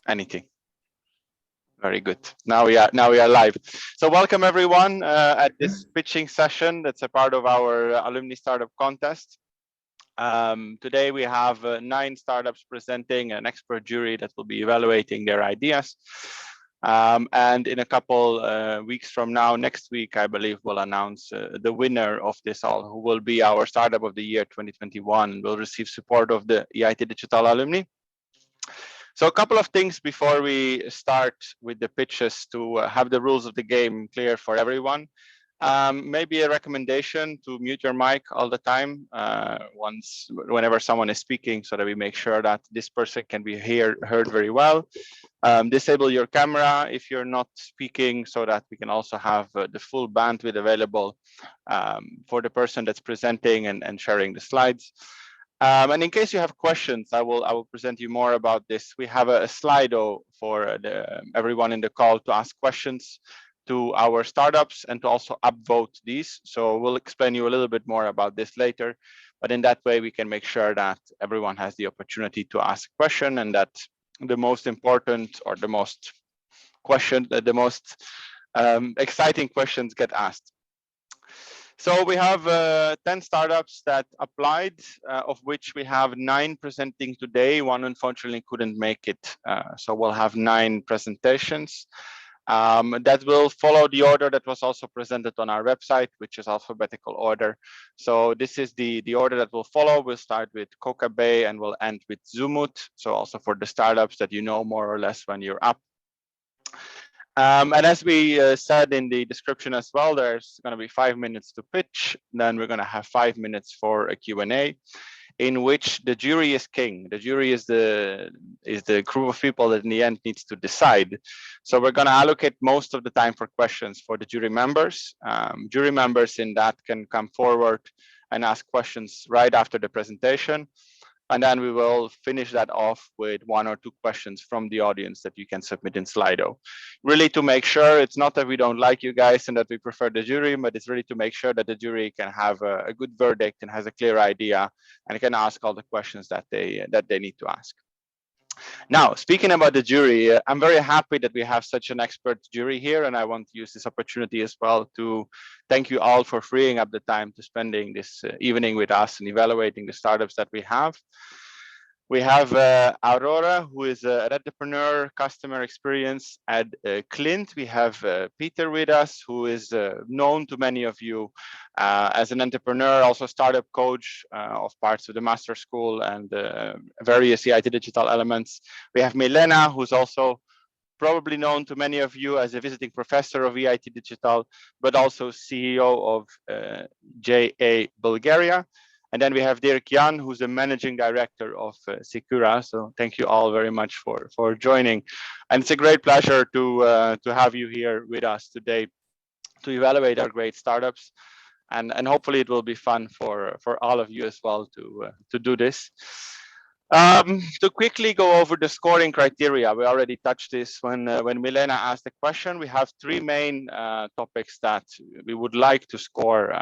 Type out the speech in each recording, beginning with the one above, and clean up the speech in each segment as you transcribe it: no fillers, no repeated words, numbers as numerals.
Anything. Very good. Now we are live. So welcome everyone at this pitching session. That's a part of our alumni startup contest. Today we have 9 startups presenting an expert jury that will be evaluating their ideas. And in a couple weeks from now, next week, I believe we'll announce the winner of this all, who will be our startup of the year 2021 and will receive support of the EIT Digital alumni. So a couple of things before we start with the pitches to have the rules of the game clear for everyone. Maybe a recommendation to mute your mic all the time whenever someone is speaking, so that we make sure that this person can be heard very well. Disable your camera if you're not speaking, so that we can also have the full bandwidth available for the person that's presenting and sharing the slides. And in case you have questions, I will present you more about this. We have a Slido for everyone in the call to ask questions to our startups and to also upvote these. So we'll explain you a little bit more about this later. But in that way, we can make sure that everyone has the opportunity to ask a question, and that the most important or the most exciting questions get asked. So we have 10 startups that applied, of which we have 9 presenting today. One unfortunately couldn't make it. So we'll have 9 presentations that will follow the order that was also presented on our website, which is alphabetical order. So this is the order that will follow. We'll start with Coca Bay and we'll end with Zumut. So also for the startups that you know more or less when you're up. And as we said in the description as well, there's going to be 5 minutes to pitch. Then we're going to have 5 minutes for a Q&A, in which the jury is king. The jury is the group of people that in the end needs to decide. So we're going to allocate most of the time for questions for the jury members. Jury members in that can come forward and ask questions right after the presentation. And then we will finish that off with 1 or 2 questions from the audience that you can submit in Slido. Really to make sure it's not that we don't like you guys and that we prefer the jury, but it's really to make sure that the jury can have a good verdict and has a clear idea and can ask all the questions that they need to ask. Now, speaking about the jury, I'm very happy that we have such an expert jury here, and I want to use this opportunity as well to thank you all for freeing up the time to spending this evening with us and evaluating the startups that we have. We have Aurora, who is an entrepreneur, customer experience at Clint. We have Peter with us, who is known to many of you as an entrepreneur, also startup coach of parts of the master school and various EIT digital elements. We have Milena, who's also probably known to many of you as a visiting professor of EIT digital, but also CEO of JA Bulgaria. And then we have Dirk Jan, who's the managing director of Secura. So thank you all very much for joining. And it's a great pleasure to have you here with us today to evaluate our great startups. And hopefully it will be fun for all of you as well to do this. To quickly go over the scoring criteria, we already touched this when Milena asked the question. We have 3 main topics that we would like to score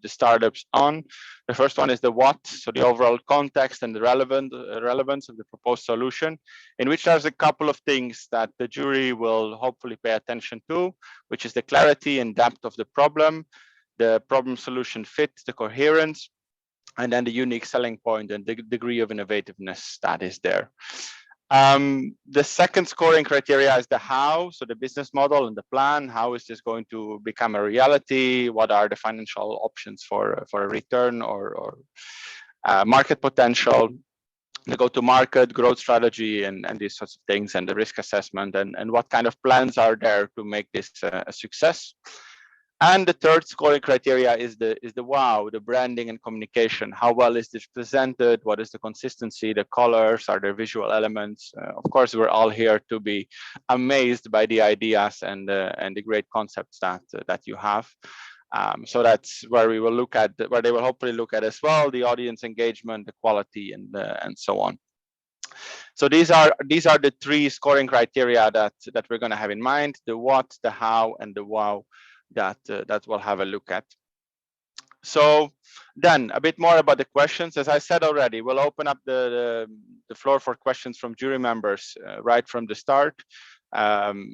the startups on. The first one is the what, so the overall context and the relevance of the proposed solution, in which there's a couple of things that the jury will hopefully pay attention to, which is the clarity and depth of the problem problem solution fit, the coherence, and then the unique selling point and the degree of innovativeness that is there. The second scoring criteria is the how, so the business model and the plan. How is this going to become a reality? What are the financial options for a return or market potential? The go-to-market, growth strategy, and these sorts of things, and the risk assessment, and what kind of plans are there to make this a success. And the third scoring criteria is the wow, the branding and communication. How well is this presented? What is the consistency, the colors, are there visual elements? Of course, we're all here to be amazed by the ideas and the great concepts that you have. So that's where we will look at, where they will hopefully look at as well, the audience engagement, the quality, and so on. So these are the 3 scoring criteria that we're going to have in mind: the what, the how, and the wow. That we'll have a look at. So then a bit more about the questions. As I said already, we'll open up the floor for questions from jury members right from the start.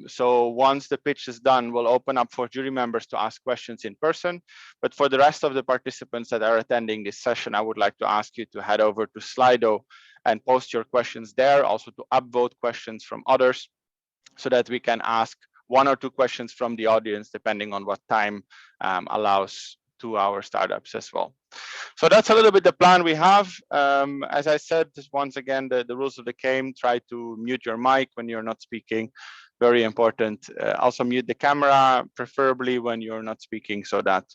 So once the pitch is done, we'll open up for jury members to ask questions in person. But for the rest of the participants that are attending this session, I would like to ask you to head over to Slido and post your questions there, also to upvote questions from others, so that we can ask 1 or 2 questions from the audience, depending on what time allows to our startups as well. So that's a little bit the plan we have. As I said, once again, the rules of the game: try to mute your mic when you're not speaking. Very important. Also mute the camera, preferably when you're not speaking, so that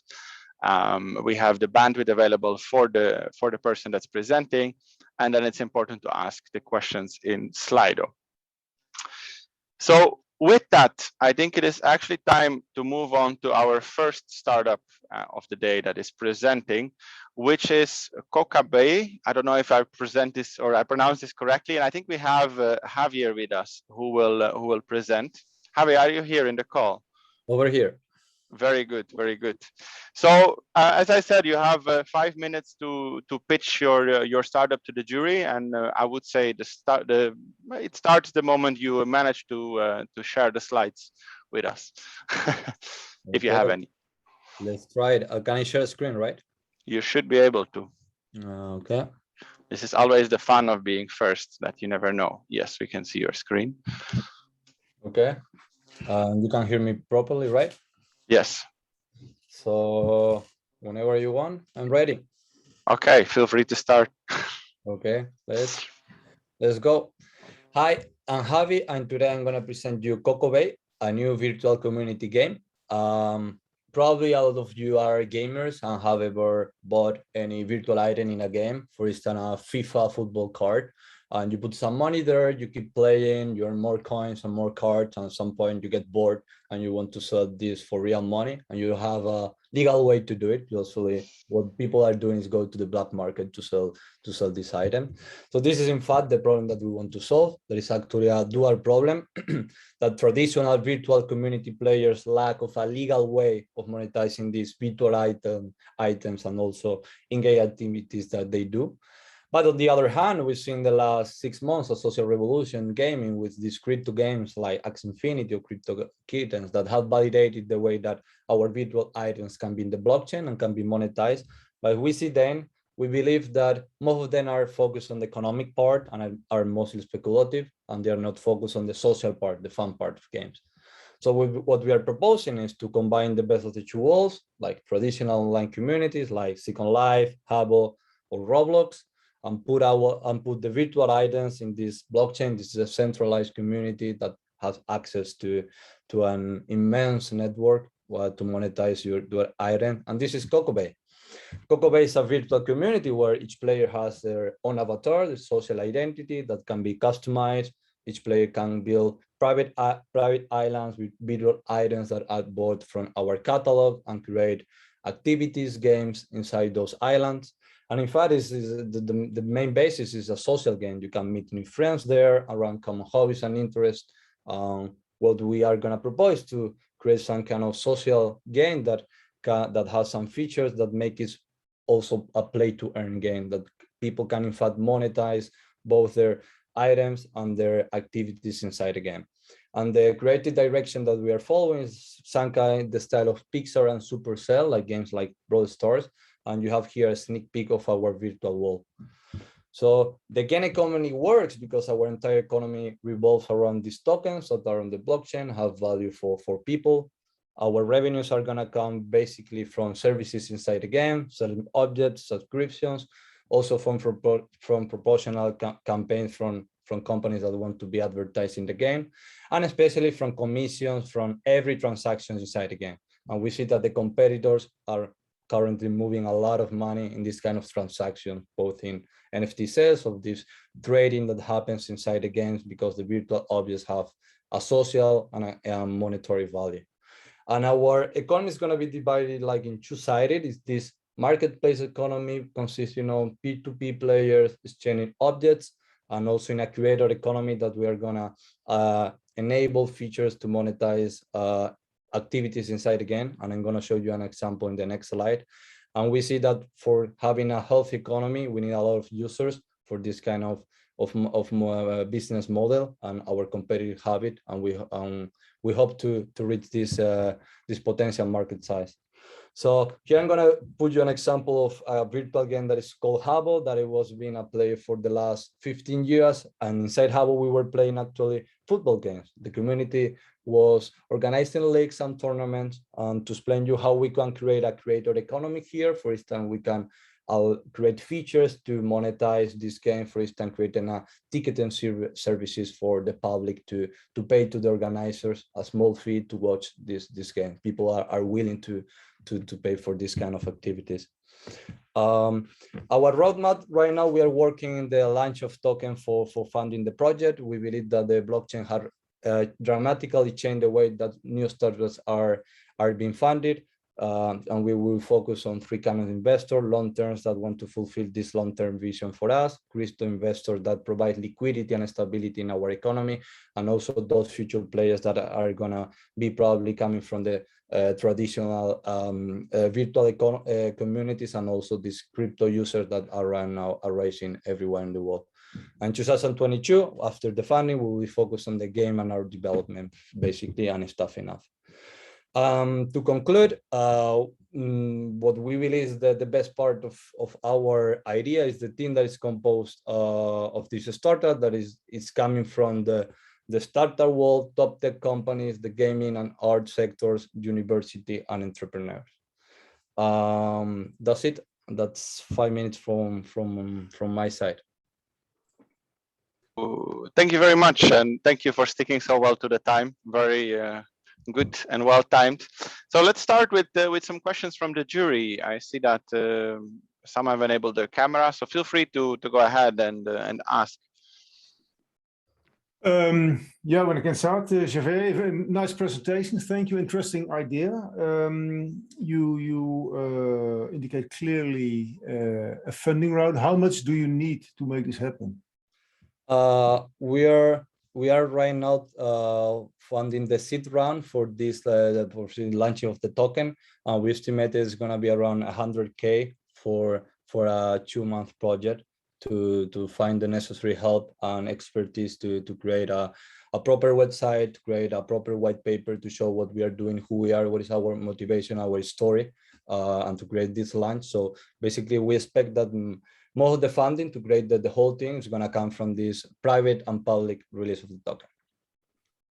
we have the bandwidth available for the person that's presenting. And then it's important to ask the questions in Slido. So with that, I think it is actually time to move on to our first startup of the day that is presenting, which is Kokabay. I don't know if I present this or I pronounce this correctly, and I think we have Javier with us who will present. Javier, are you here in the call? Over here. Very good, very good. So as I said, you have 5 minutes to pitch your startup to the jury, and I would say it starts the moment you manage to share the slides with us, if you have any. Let's try it. Can I share a screen, right? You should be able to. Okay. This is always the fun of being first, that you never know. Yes, we can see your screen. Okay. You can hear me properly, right? Yes. So whenever you want, I'm ready. Okay, feel free to start. Okay, let's go. Hi, I'm Javi, and today I'm gonna present you Kokobay, a new virtual community game. Probably a lot of you are gamers and have ever bought any virtual item in a game, for instance, a FIFA football card, and you put some money there, you keep playing, you earn more coins and more cards, and at some point you get bored and you want to sell this for real money, and you have a legal way to do it. Usually what people are doing is go to the black market to sell this item. So this is in fact the problem that we want to solve. There is actually a dual problem that traditional virtual community players lack of a legal way of monetizing these virtual items and also in-game activities that they do. But on the other hand, we've seen the last 6 months a social revolution in gaming with these crypto games like Axie Infinity or Crypto Kittens that have validated the way that our virtual items can be in the blockchain and can be monetized. But we see then, we believe that most of them are focused on the economic part and are mostly speculative, and they are not focused on the social part, the fun part of games. So what we are proposing is to combine the best of the two worlds, like traditional online communities like Second Life, Habbo, or Roblox, and put the virtual items in this blockchain. This is a centralized community that has access to an immense network to monetize your item. And this is Kokobay. Kokobay is a virtual community where each player has their own avatar, the social identity that can be customized. Each player can build private islands with virtual items that are bought from our catalog and create activities, games inside those islands. And in fact, the main basis is a social game. You can meet new friends there around common hobbies and interests. What we are going to propose to create some kind of social game that has some features that make it also a play to earn game, that people can in fact monetize both their items and their activities inside the game. And the creative direction that we are following is some kind the style of Pixar and Supercell, like games like Brawl Stars. And you have here a sneak peek of our virtual world. So the game economy works because our entire economy revolves around these tokens that are on the blockchain, have value for people. Our revenues are going to come basically from services inside the game, selling objects, subscriptions, also from proportional campaigns from companies that want to be advertised in the game, and especially from commissions from every transaction inside the game. And we see that the competitors are currently moving a lot of money in this kind of transaction, both in NFT sales of this trading that happens inside the games, because the virtual objects have a social and a monetary value. And our economy is going to be divided like in two-sided. Is this marketplace economy consisting of P2P players exchanging objects, and also in a creator economy that we are going to enable features to monetize activities inside the game. And I'm going to show you an example in the next slide. And we see that for having a healthy economy, we need a lot of users for this kind of business model and our competitive habit. And we hope to reach this potential market size. So here I'm gonna put you an example of a virtual game that is called Habbo, that it was being a player for the last 15 years. And inside Habbo, we were playing actually football games. The community was organizing leagues and tournaments. And to explain you how we can create a creator economy here, for instance, we can create features to monetize this game, for instance, creating a ticketing services for the public to pay to the organizers a small fee to watch this game. People are willing to pay for this kind of activities. Our roadmap right now, we are working in the launch of token for funding the project. We believe that the blockchain has dramatically changed the way that new startups are being funded. And we will focus on 3 kind of investors: long-terms that want to fulfill this long-term vision for us, crypto investors that provide liquidity and stability in our economy, and also those future players that are gonna be probably coming from the traditional virtual communities, and also these crypto users that are right now rising everywhere in the world. And 2022, after the funding, we will focus on the game and our development, basically, and staffing up. To conclude, what we believe is that the best part of our idea is the team that is composed of this startup that is coming from the startup world, top tech companies, the gaming and art sectors, university, and entrepreneurs. That's it. That's 5 minutes from my side. Thank you very much, and thank you for sticking so well to the time. Very good and well timed. So let's start with some questions from the jury. I see that some have enabled their camera, so feel free to go ahead and ask. Yeah, when I can start, Javier, nice presentation. Thank you. Interesting idea. You indicate clearly a funding round. How much do you need to make this happen? We are right now funding the seed round for this for the launching of the token. We estimate it's going to be around 100K for a 2-month project to find the necessary help and expertise to create a proper website, to create a proper white paper to show what we are doing, who we are, what is our motivation, our story, and to create this launch. So basically, we expect that most of the funding to create the whole thing is going to come from this private and public release of the token.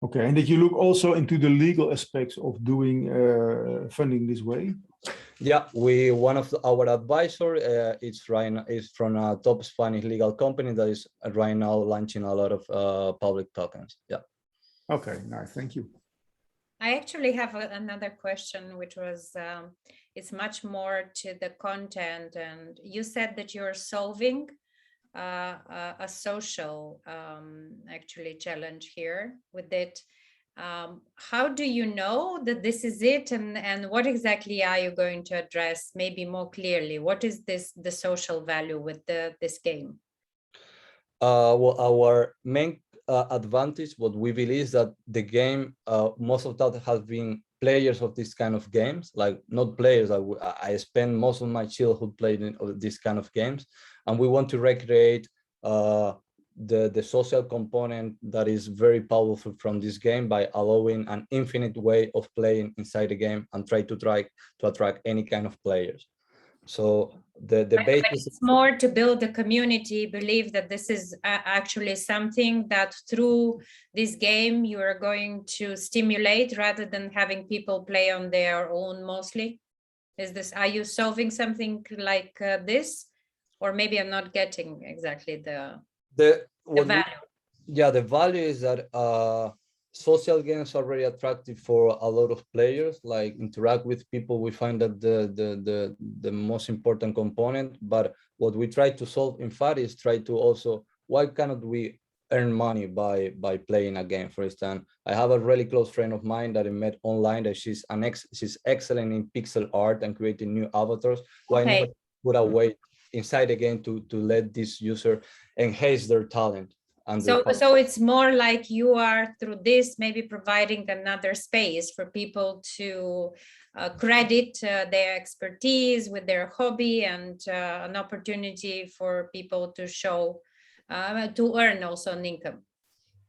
Okay, and did you look also into the legal aspects of doing funding this way? Yeah, one of our advisor is from a top Spanish legal company that is right now launching a lot of public tokens. Yeah. Okay, nice, thank you. I actually have another question, which was, it's much more to the content. And you said that you're solving a social actually challenge here with it. How do you know that this is it, and what exactly are you going to address maybe more clearly? What is the social value with this game? Well, our main advantage, what we believe is that the game, most of that has been players of this kind of games, like not players. I spend most of my childhood playing these kind of games, and we want to recreate the social component that is very powerful from this game by allowing an infinite way of playing inside the game and try to attract any kind of players. So the basis is more to build a community, believe that this is actually something that through this game you are going to stimulate rather than having people play on their own mostly. Are you solving something like this? Or maybe I'm not getting exactly the value. The value is that social games are very attractive for a lot of players, like interact with people. We find that the most important component, but what we try to solve in fact is try to also, why cannot we earn money by playing a game? For instance, I have a really close friend of mine that I met online that she's excellent in pixel art and creating new avatars. Why Okay. not put a way inside the game to let this user enhance their talent? So it's more like you are through this maybe providing another space for people to credit their expertise with their hobby, and an opportunity for people to show to earn also an income.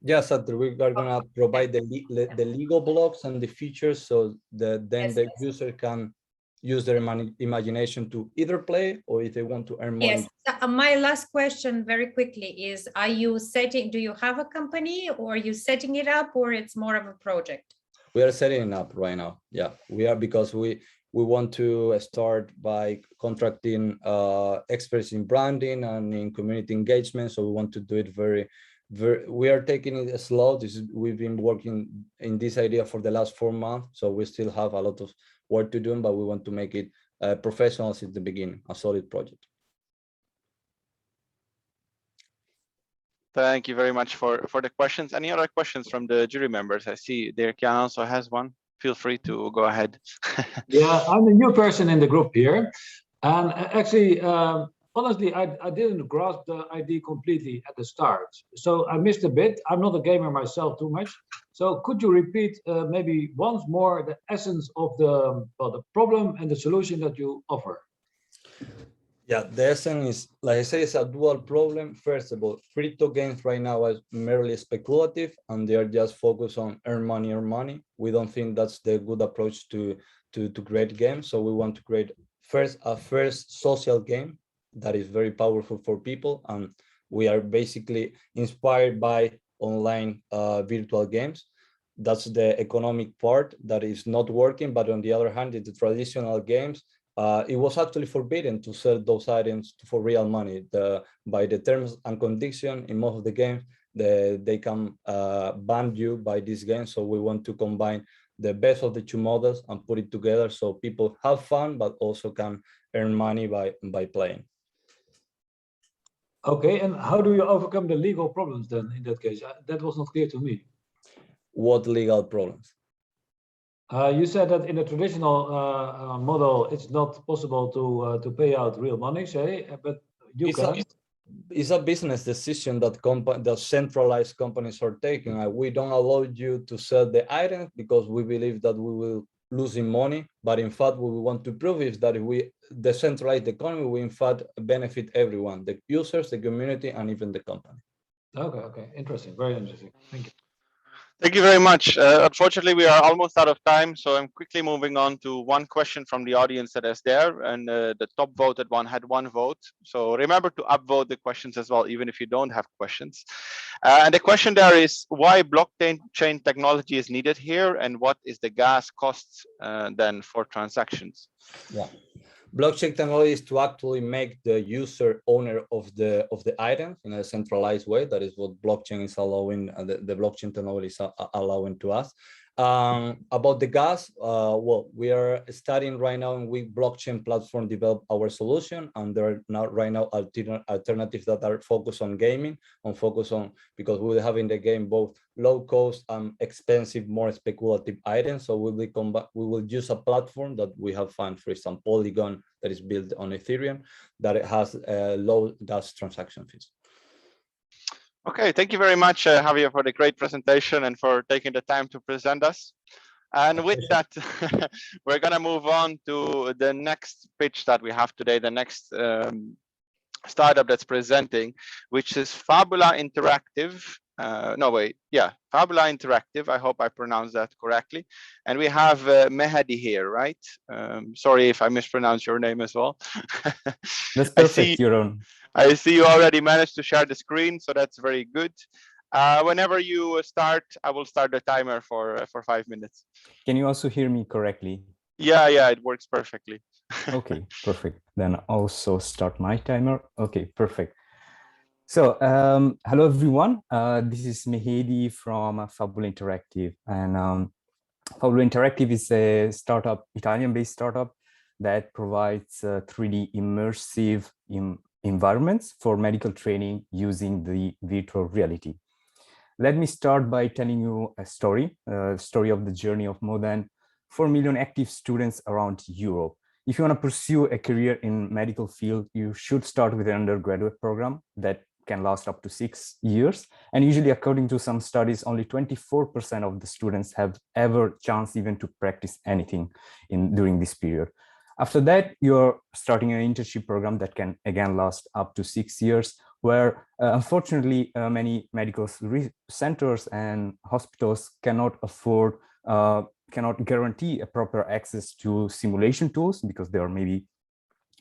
Yes, we are gonna provide the legal blocks and the features, so that then the user can use their imagination to either play or if they want to earn money. Yes. My last question very quickly is, do you have a company, or are you setting it up, or it's more of a project? We are setting it up right now. Yeah, we are, because we want to start by contracting experts in branding and in community engagement. So we want to do it we are taking it slow. We've been working in this idea for the last 4 months. So we still have a lot of work to do, but we want to make it professional since the beginning, a solid project. Thank you very much for the questions. Any other questions from the jury members? I see Dirk-Jan also has one. Feel free to go ahead. Yeah, I'm a new person in the group here. And actually, honestly, I didn't grasp the idea completely at the start. So I missed a bit. I'm not a gamer myself too much. So could you repeat maybe once more the essence of the problem and the solution that you offer? Yeah, the essence is, like I say, it's a dual problem. First of all, crypto games right now are merely speculative, and they are just focused on earn money. We don't think that's the good approach to create games. So we want to create a first social game that is very powerful for people, and we are basically inspired by online virtual games. That's the economic part that is not working, but on the other hand, in the traditional games, it was actually forbidden to sell those items for real money. By the terms and conditions in most of the games, they can ban you by this game. So we want to combine the best of the two models and put it together so people have fun, but also can earn money by playing. Okay, and how do you overcome the legal problems then in that case? That was not clear to me. What legal problems? You said that in a traditional model, it's not possible to pay out real money, say, but you can. It's a business decision that centralized companies are taking. We don't allow you to sell the items because we believe that we will losing money. But in fact, what we want to prove is that if we decentralize the economy, we in fact benefit everyone, the users, the community, and even the company. Okay, interesting, very interesting. Thank you. Thank you very much. Unfortunately, we are almost out of time, so I'm quickly moving on to one question from the audience that is there, and the top voted one had 1 vote. So remember to upvote the questions as well, even if you don't have questions. And the question there is, why blockchain technology is needed here, and what is the gas cost then for transactions? Yeah. Blockchain technology is to actually make the user owner of the items in a centralized way. That is what blockchain is allowing. The blockchain technology is allowing to us. About the gas, well, we are studying right now, and we blockchain platform develop our solution, and there are now right now alternatives that are focused on gaming, because we will have in the game both low cost and expensive, more speculative items. So we will use a platform that we have found, for example, Polygon, that is built on Ethereum, that it has low gas transaction fees. Okay, thank you very much, Javier, for the great presentation and for taking the time to present us. And with that, we're going to move on to the next pitch that we have today, the next startup that's presenting, which is Fabula Interactive. Fabula Interactive. I hope I pronounced that correctly. And we have Mehdi here, right? Sorry if I mispronounced your name as well. That's perfect, Jeroen. I see you already managed to share the screen, so that's very good. Whenever you start, I will start the timer for 5 minutes. Can you also hear me correctly? Yeah, it works perfectly. Okay, perfect. Then also start my timer. Okay, perfect. So, hello everyone. This is Mehdi from Fabula Interactive, and Fabula Interactive is a startup, Italian-based startup that provides 3D immersive environments for medical training using the virtual reality. Let me start by telling you a story of the journey of more than 4 million active students around Europe. If you want to pursue a career in medical field, you should start with an undergraduate program that can last up to 6 years. And usually, according to some studies, only 24% of the students have ever chance even to practice anything during this period. After that, you're starting an internship program that can again last up to 6 years, where unfortunately many medical centers and hospitals cannot afford, cannot guarantee a proper access to simulation tools because they are maybe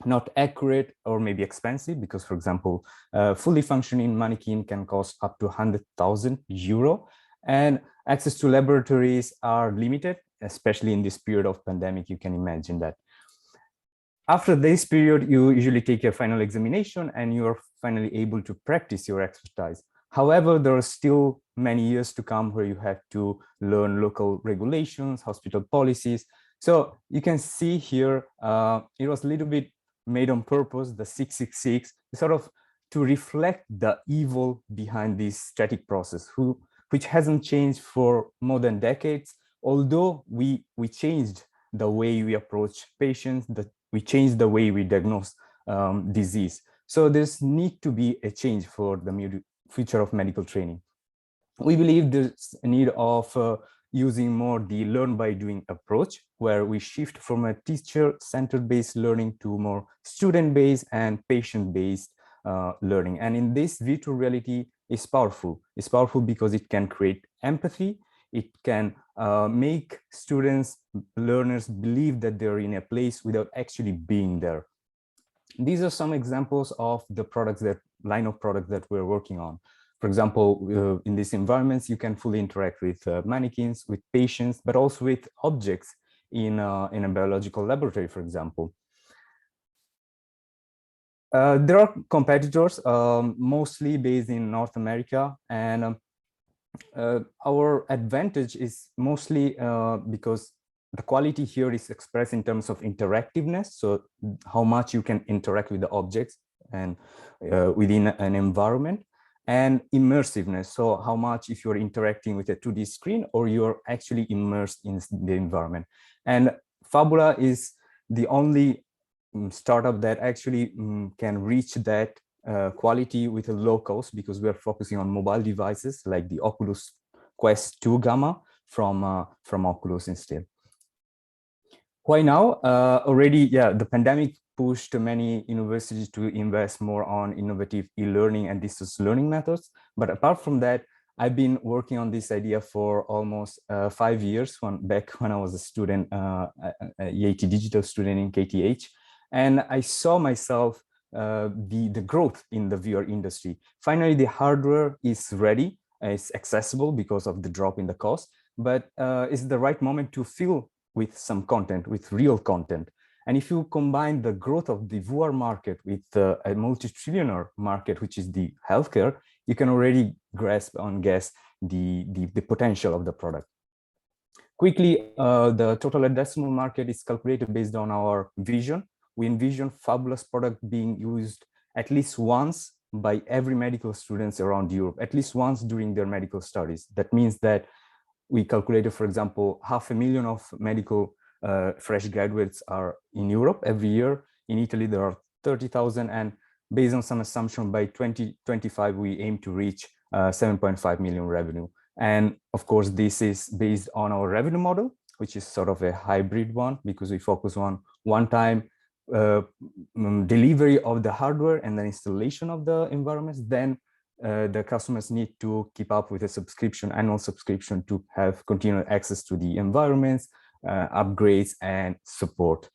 not accurate or maybe expensive, because, for example, fully functioning mannequin can cost up to 100,000 euro, and access to laboratories are limited, especially in this period of pandemic. You can imagine that. After this period, you usually take a final examination and you are finally able to practice your expertise. However, there are still many years to come where you have to learn local regulations, hospital policies. So you can see here, it was a little bit made on purpose, the 666, sort of to reflect the evil behind this static process, which hasn't changed for more than decades, although we changed the way we approach patients, we changed the way we diagnose disease. So there's need to be a change for the future of medical training. We believe there's a need of using more the learn by doing approach, where we shift from a teacher-centered based learning to more student-based and patient-based learning. And in this, virtual reality is powerful. It's powerful because it can create empathy. It can make students, learners believe that they're in a place without actually being there. These are some examples of the line of products that we're working on. For example, in these environments, you can fully interact with mannequins, with patients, but also with objects in a biological laboratory, for example. There are competitors, mostly based in North America, and our advantage is mostly because the quality here is expressed in terms of interactiveness. So how much you can interact with the objects and within an environment, and immersiveness. So how much if you're interacting with a 2D screen or you're actually immersed in the environment. And Fabula is the only startup that actually can reach that quality with a low cost, because we are focusing on mobile devices like the Oculus Quest 2 Gamma from Oculus instead. Why now? Already, the pandemic pushed many universities to invest more on innovative e-learning and distance learning methods. But apart from that, I've been working on this idea for almost 5 years, back when I was a student, a EIT digital student in KTH. And I saw myself the growth in the VR industry. Finally, the hardware is ready, it's accessible because of the drop in the cost, but it's the right moment to fill with some content, with real content. And if you combine the growth of the VR market with a multi-trillionaire market, which is the healthcare, you can already guess the potential of the product. Quickly, the total addressable market is calculated based on our vision. We envision fabulous product being used at least once by every medical students around Europe, at least once during their medical studies. That means that we calculated, for example, 500,000 of medical fresh graduates are in Europe every year. In Italy, there are 30,000, and based on some assumption, by 2025, we aim to reach 7.5 million revenue. And of course, this is based on our revenue model, which is sort of a hybrid one, because we focus on one-time delivery of the hardware and the installation of the environments. Then the customers need to keep up with a subscription, annual subscription, to have continual access to the environments, upgrades, and support.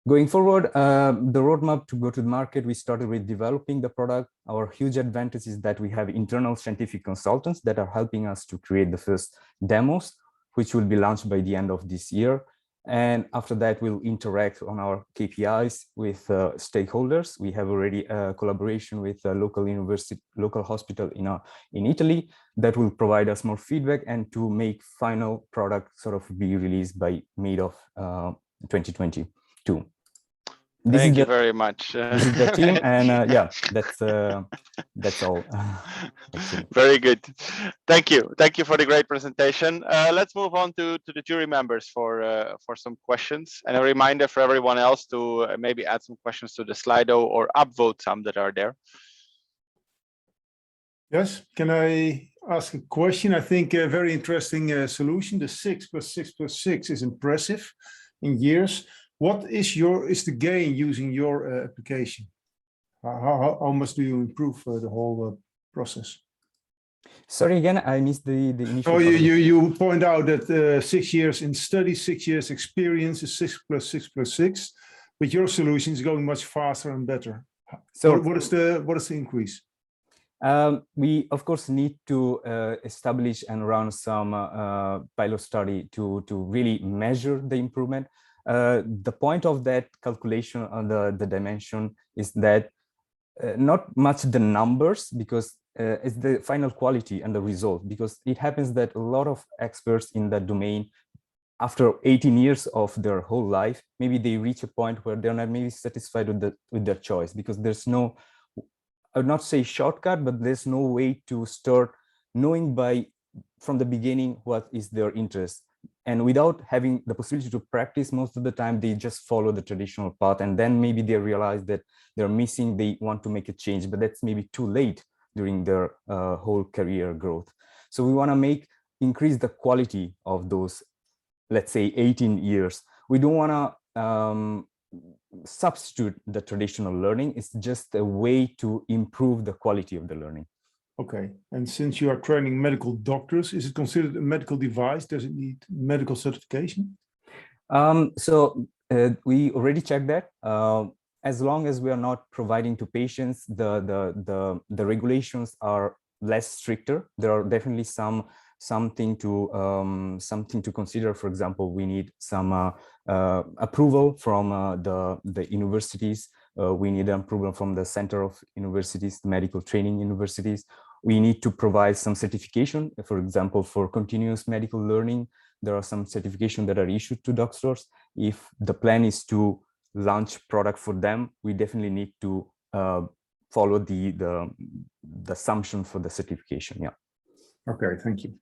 Going forward, the roadmap to go to the market, we started with developing the product. Our huge advantage is that we have internal scientific consultants that are helping us to create the first demos, which will be launched by the end of this year. And after that, we'll interact on our KPIs with stakeholders. We have already a collaboration with a local university, local hospital in Italy, that will provide us more feedback and to make final product sort of be released by mid of 2022. Thank you very much. This is the team, and yeah, that's all. Very good. Thank you for the great presentation. Let's move on to the jury members for some questions, and a reminder for everyone else to maybe add some questions to the Slido or upvote some that are there. Yes, can I ask a question? I think a very interesting solution. The 6 + 6 + 6 is impressive in years. What is the gain using your application? How much do you improve the whole process? Sorry again, I missed the initial. So you point out that 6 years in study, 6 years experience is 6 + 6 + 6, but your solution is going much faster and better. So what is the increase? We of course need to establish and run some pilot study to really measure the improvement. The point of that calculation on the dimension is that not much the numbers, because it's the final quality and the result, because it happens that a lot of experts in that domain, after 18 years of their whole life, maybe they reach a point where they're not maybe satisfied with their choice, because there's no, I would not say shortcut, but there's no way to start knowing from the beginning what is their interest. And without having the possibility to practice, most of the time they just follow the traditional path, and then maybe they realize that they're missing, they want to make a change, but that's maybe too late during their whole career growth. So we want to increase the quality of those, let's say, 18 years. We don't want to substitute the traditional learning. It's just a way to improve the quality of the learning. Okay, and since you are training medical doctors, is it considered a medical device? Does it need medical certification? We already checked that. As long as we are not providing to patients, the regulations are less stricter. There are definitely something to consider. For example, we need some approval from the universities. We need approval from the Center of Universities, medical training universities. We need to provide some certification. For example, for continuous medical learning, there are some certifications that are issued to doctors. If the plan is to launch product for them, we definitely need to follow the assumption for the certification. Yeah. Okay, thank you.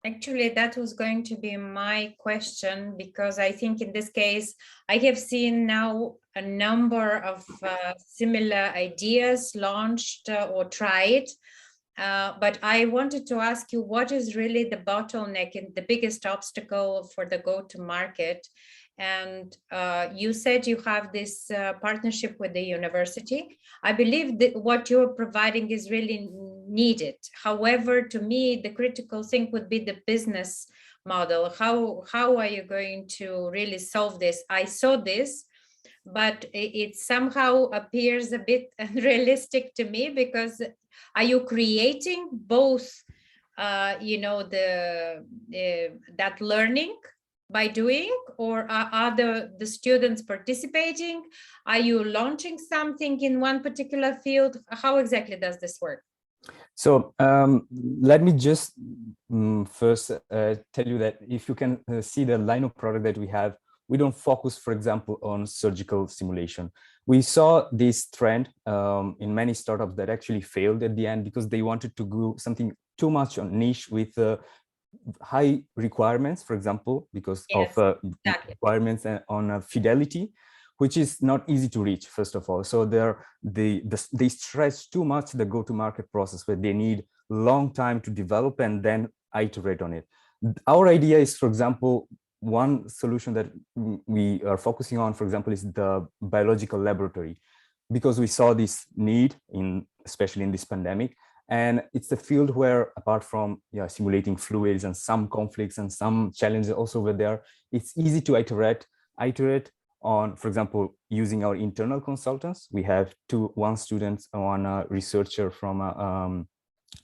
Actually, that was going to be my question, because I think in this case, I have seen now a number of similar ideas launched or tried. But I wanted to ask you, what is really the bottleneck and the biggest obstacle for the go-to-market? And you said you have this partnership with the university. I believe that what you're providing is really needed. However, to me, the critical thing would be the business model. How are you going to really solve this? I saw this, but it somehow appears a bit unrealistic to me, because are you creating both, that learning by doing, or are the students participating? Are you launching something in one particular field? How exactly does this work? So let me just first tell you that if you can see the line of product that we have, we don't focus, for example, on surgical simulation. We saw this trend in many startups that actually failed at the end because they wanted to do something too much on niche with high requirements, for example, because Yes, of exactly. requirements on fidelity, which is not easy to reach, first of all. So they stretch too much the go-to-market process, where they need long time to develop and then iterate on it. Our idea is, for example, one solution that we are focusing on, for example, is the biological laboratory, because we saw this need especially in this pandemic. And it's a field where, apart from simulating fluids and some conflicts and some challenges also over there, it's easy to iterate on, for example, using our internal consultants. We have one student, one researcher from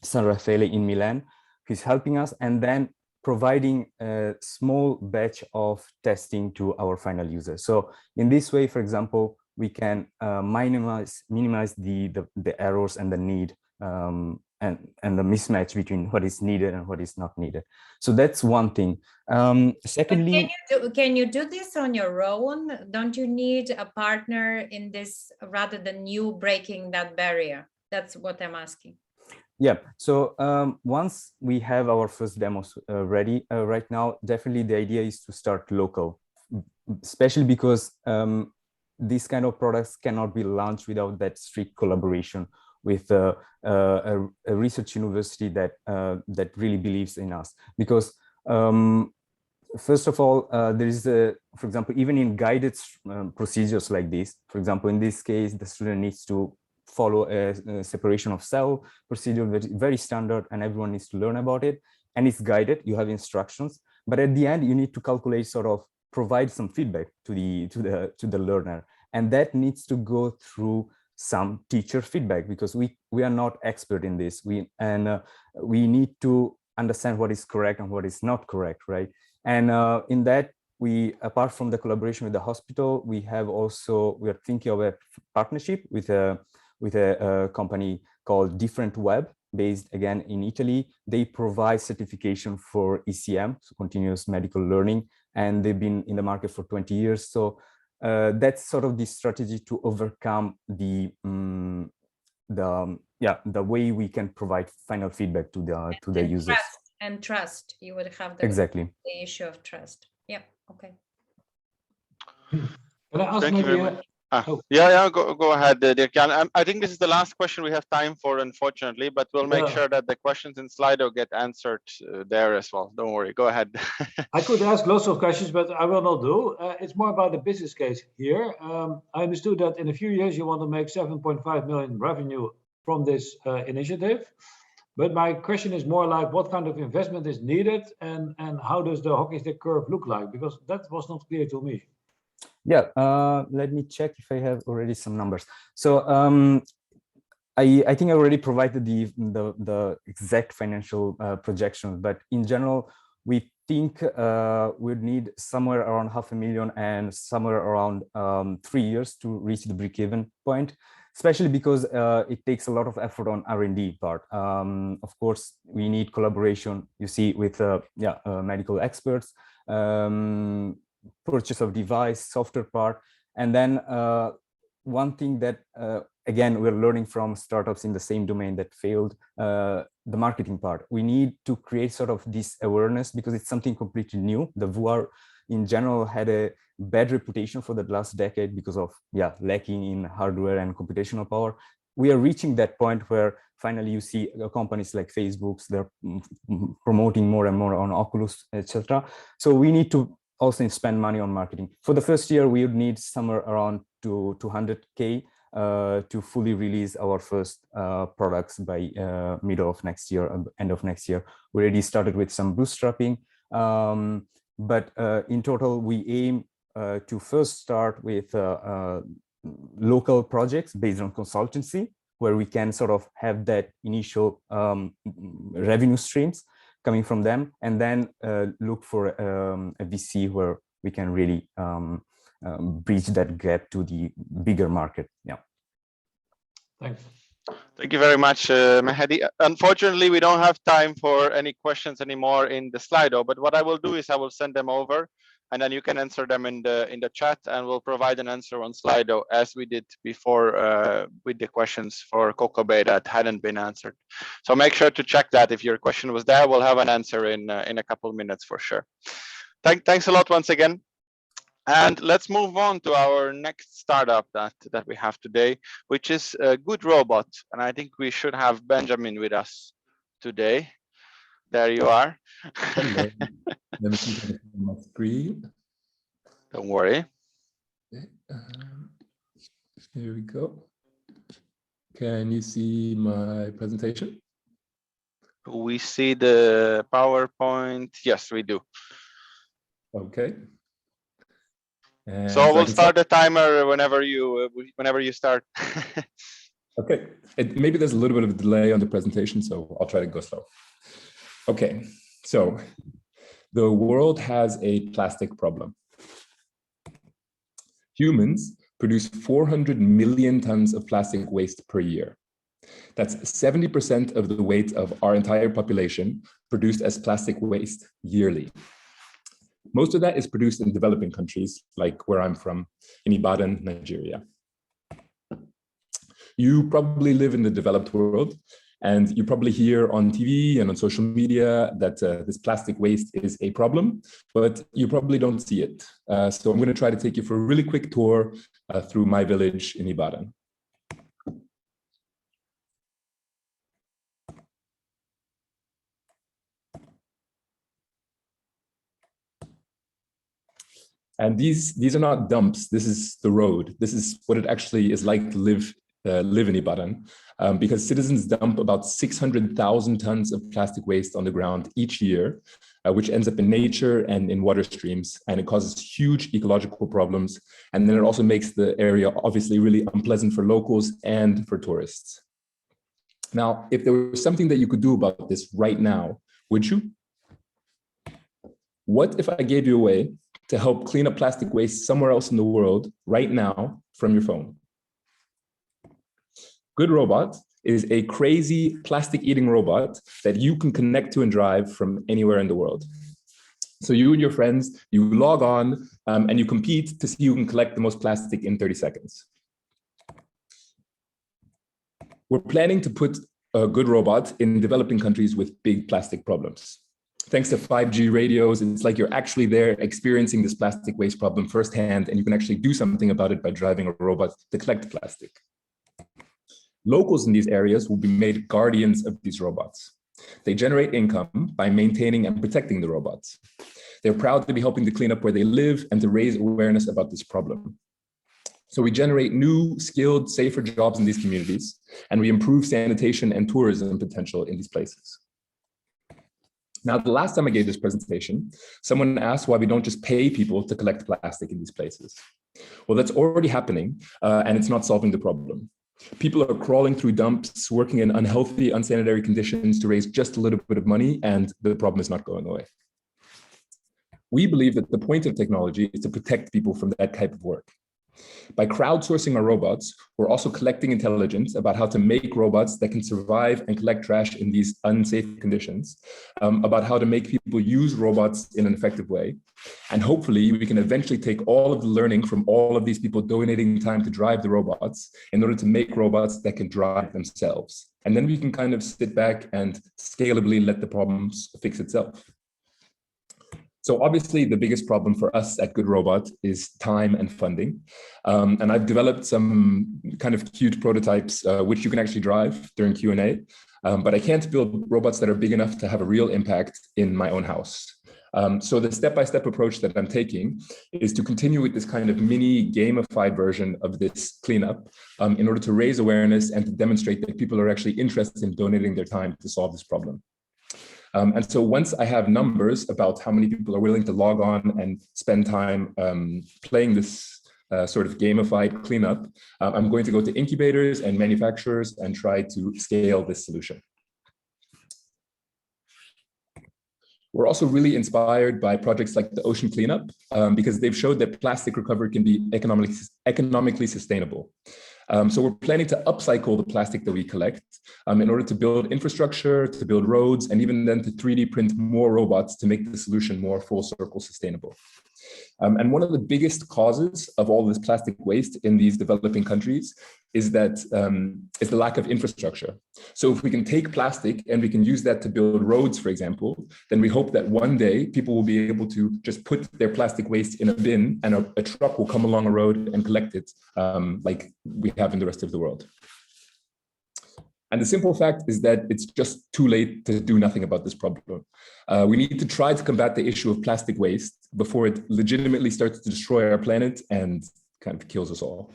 San Raffaele in Milan, who's helping us, and then providing a small batch of testing to our final users. So in this way, for example, we can minimize the errors and the need and the mismatch between what is needed and what is not needed. So that's one thing. Secondly, can you do this on your own? Don't you need a partner in this, rather than you breaking that barrier? That's what I'm asking. Yeah, so once we have our first demos ready right now, definitely the idea is to start local, especially because these kind of products cannot be launched without that strict collaboration with a research university that that really believes in us. Because first of all, there is for example, even in guided procedures like this, for example, in this case, the student needs to follow a separation of cell procedure, very standard, and everyone needs to learn about it. And it's guided, you have instructions, but at the end, you need to calculate, sort of provide some feedback to the learner. And that needs to go through some teacher feedback, because we are not expert in this. We need to understand what is correct and what is not correct, right? And in that, apart from the collaboration with the hospital, we are thinking of a partnership with a company called Different Web, based again in Italy. They provide certification for ECM, so continuous medical learning, and they've been in the market for 20 years. So that's sort of the strategy to overcome the way we can provide final feedback to the users. Trust. You would have exactly the issue of trust. Yeah. Okay. Can I ask Thank you maybe very much. Yeah, go ahead, Dirk-Jan. I think this is the last question we have time for, unfortunately, but we'll make sure that the questions in Slido get answered there as well. Don't worry, go ahead. I could ask lots of questions, but I will not do. It's more about the business case here. I understood that in a few years you want to make 7.5 million revenue from this initiative. But my question is more like, what kind of investment is needed, and how does the hockey stick curve look like? Because that was not clear to me. Yeah, let me check if I have already some numbers. So I think I already provided the exact financial projections, but in general, we think we'd need somewhere around 500,000 and somewhere around 3 years to reach the break-even point, especially because it takes a lot of effort on R&D part. Of course, we need collaboration, you see, with medical experts, purchase of device, software part, and then one thing that again we're learning from startups in the same domain that failed, the marketing part. We need to create sort of this awareness, because it's something completely new. The VR in general had a bad reputation for the last decade because of lacking in hardware and computational power. We are reaching that point where finally you see companies like Facebook's, they're promoting more and more on Oculus, etc. So we need to also spend money on marketing. For the first year, we would need somewhere around 200K to fully release our first products by middle of next year, end of next year. We already started with some bootstrapping, but in total, we aim to first start with local projects based on consultancy, where we can sort of have that initial revenue streams coming from them, and then look for a VC where we can really bridge that gap to the bigger market. Yeah. Thanks. Thank you very much, Mehdi. Unfortunately, we don't have time for any questions anymore in the Slido, but what I will do is I will send them over, and then you can answer them in the chat, and we'll provide an answer on Slido as we did before with the questions for Coco Bay that hadn't been answered. So make sure to check that. If your question was there, we'll have an answer in a couple of minutes for sure. Thanks a lot once again. And let's move on to our next startup that we have today, which is Good Robot. And I think we should have Benjamin with us today. There you are. Hello. Let me see my screen. Don't worry. Okay. Here we go. Can you see my presentation? We see the PowerPoint. Yes, we do. Okay. And so we'll start the timer whenever you start. Okay. Maybe there's a little bit of a delay on the presentation, so I'll try to go slow. Okay. So the world has a plastic problem. Humans produce 400 million tons of plastic waste per year. That's 70% of the weight of our entire population produced as plastic waste yearly. Most of that is produced in developing countries, like where I'm from, in Ibadan, Nigeria. You probably live in the developed world, and you probably hear on TV and on social media that this plastic waste is a problem, but you probably don't see it. So I'm going to try to take you for a really quick tour through my village in Ibadan. And these are not dumps. This is the road. This is what it actually is like to live in Ibadan, because citizens dump about 600,000 tons of plastic waste on the ground each year, which ends up in nature and in water streams, and it causes huge ecological problems. And then it also makes the area obviously really unpleasant for locals and for tourists. Now, if there was something that you could do about this right now, would you? What if I gave you a way to help clean up plastic waste somewhere else in the world right now from your phone? Good Robot is a crazy plastic eating robot that you can connect to and drive from anywhere in the world. So you and your friends, you log on and you compete to see who can collect the most plastic in 30 seconds. We're planning to put a Good Robot in developing countries with big plastic problems. Thanks to 5G radios, it's like you're actually there experiencing this plastic waste problem firsthand, and you can actually do something about it by driving a robot to collect plastic. Locals in these areas will be made guardians of these robots. They generate income by maintaining and protecting the robots. They're proud to be helping to clean up where they live and to raise awareness about this problem. So we generate new, skilled, safer jobs in these communities, and we improve sanitation and tourism potential in these places. Now, the last time I gave this presentation, someone asked why we don't just pay people to collect plastic in these places. Well, that's already happening, and it's not solving the problem. People are crawling through dumps, working in unhealthy, unsanitary conditions to raise just a little bit of money, and the problem is not going away. We believe that the point of technology is to protect people from that type of work. By crowdsourcing our robots, we're also collecting intelligence about how to make robots that can survive and collect trash in these unsafe conditions, about how to make people use robots in an effective way. And hopefully we can eventually take all of the learning from all of these people donating time to drive the robots in order to make robots that can drive themselves. And then we can kind of sit back and scalably let the problems fix itself. So obviously the biggest problem for us at Good Robot is time and funding. And I've developed some kind of cute prototypes, which you can actually drive during Q&A, but I can't build robots that are big enough to have a real impact in my own house. So the step-by-step approach that I'm taking is to continue with this kind of mini gamified version of this cleanup in order to raise awareness and to demonstrate that people are actually interested in donating their time to solve this problem. And so once I have numbers about how many people are willing to log on and spend time playing this sort of gamified cleanup, I'm going to go to incubators and manufacturers and try to scale this solution. We're also really inspired by projects like the Ocean Cleanup because they've showed that plastic recovery can be economically sustainable. So we're planning to upcycle the plastic that we collect in order to build infrastructure, to build roads, and even then to 3D print more robots to make the solution more full circle sustainable. And one of the biggest causes of all this plastic waste in these developing countries is that is the lack of infrastructure. So if we can take plastic and we can use that to build roads, for example, then we hope that one day people will be able to just put their plastic waste in a bin and a truck will come along a road and collect it like we have in the rest of the world. And the simple fact is that it's just too late to do nothing about this problem. We need to try to combat the issue of plastic waste before it legitimately starts to destroy our planet and kind of kills us all.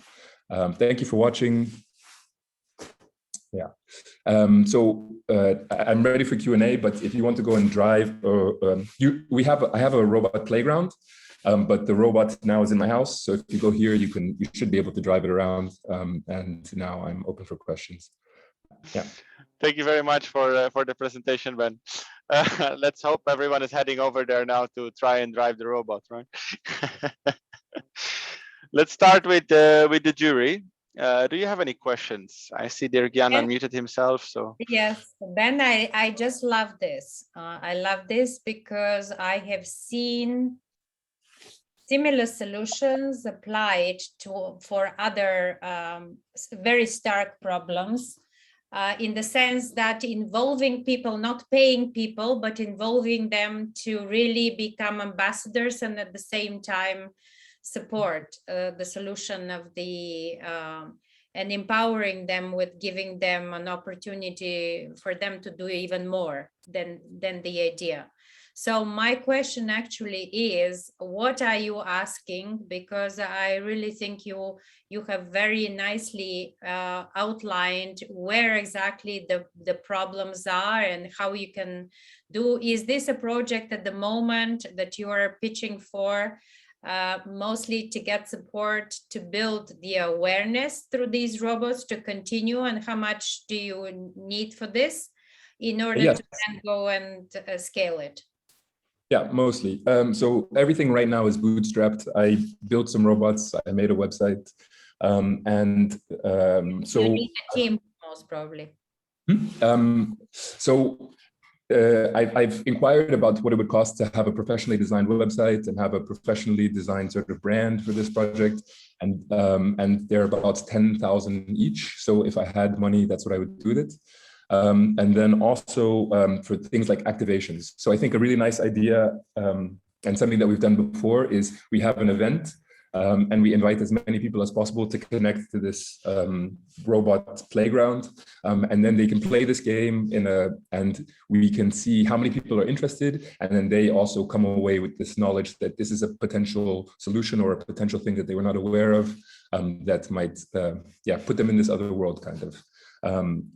Thank you for watching. Yeah. I'm ready for Q&A, but if you want to go and drive, I have a robot playground, but the robot now is in my house. So if you go here, you should be able to drive it around. And now I'm open for questions. Yeah. Thank you very much for the presentation, Ben. Let's hope everyone is heading over there now to try and drive the robot, right? Let's start with the jury. Do you have any questions? I see Dirk-Jan unmuted himself. So yes, Ben, I just love this. I love this because I have seen similar solutions applied for other very stark problems. In the sense that involving people, not paying people, but involving them to really become ambassadors and at the same time support the solution of the, and empowering them with giving them an opportunity for them to do even more than the idea. So my question actually is, what are you asking? Because I really think you have very nicely outlined where exactly the problems are and how you can do. Is this a project at the moment that you are pitching for, mostly to get support to build the awareness through these robots to continue, and how much do you need for this in order Yes. to then go and scale it? Yeah, mostly. So everything right now is bootstrapped. I built some robots. I made a website, so You need a team, most probably. I've inquired about what it would cost to have a professionally designed website and have a professionally designed sort of brand for this project, and they're about 10,000 each. So if I had money, that's what I would do with it. And then also for things like activations. So I think a really nice idea and something that we've done before is we have an event and we invite as many people as possible to connect to this robot playground. And then they can play this game and we can see how many people are interested. And then they also come away with this knowledge that this is a potential solution or a potential thing that they were not aware of that might put them in this other world kind of.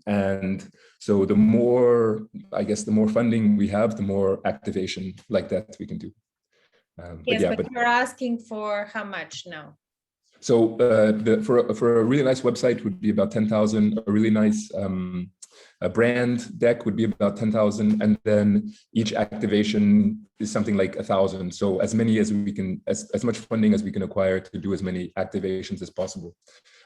And so the more, I guess, the more funding we have, the more activation like that we can do. But you're asking for how much now? So for a really nice website would be about 10,000. A really nice a brand deck would be about 10,000, and then each activation is something like 1,000. So as many as we can, as much funding as we can acquire to do as many activations as possible.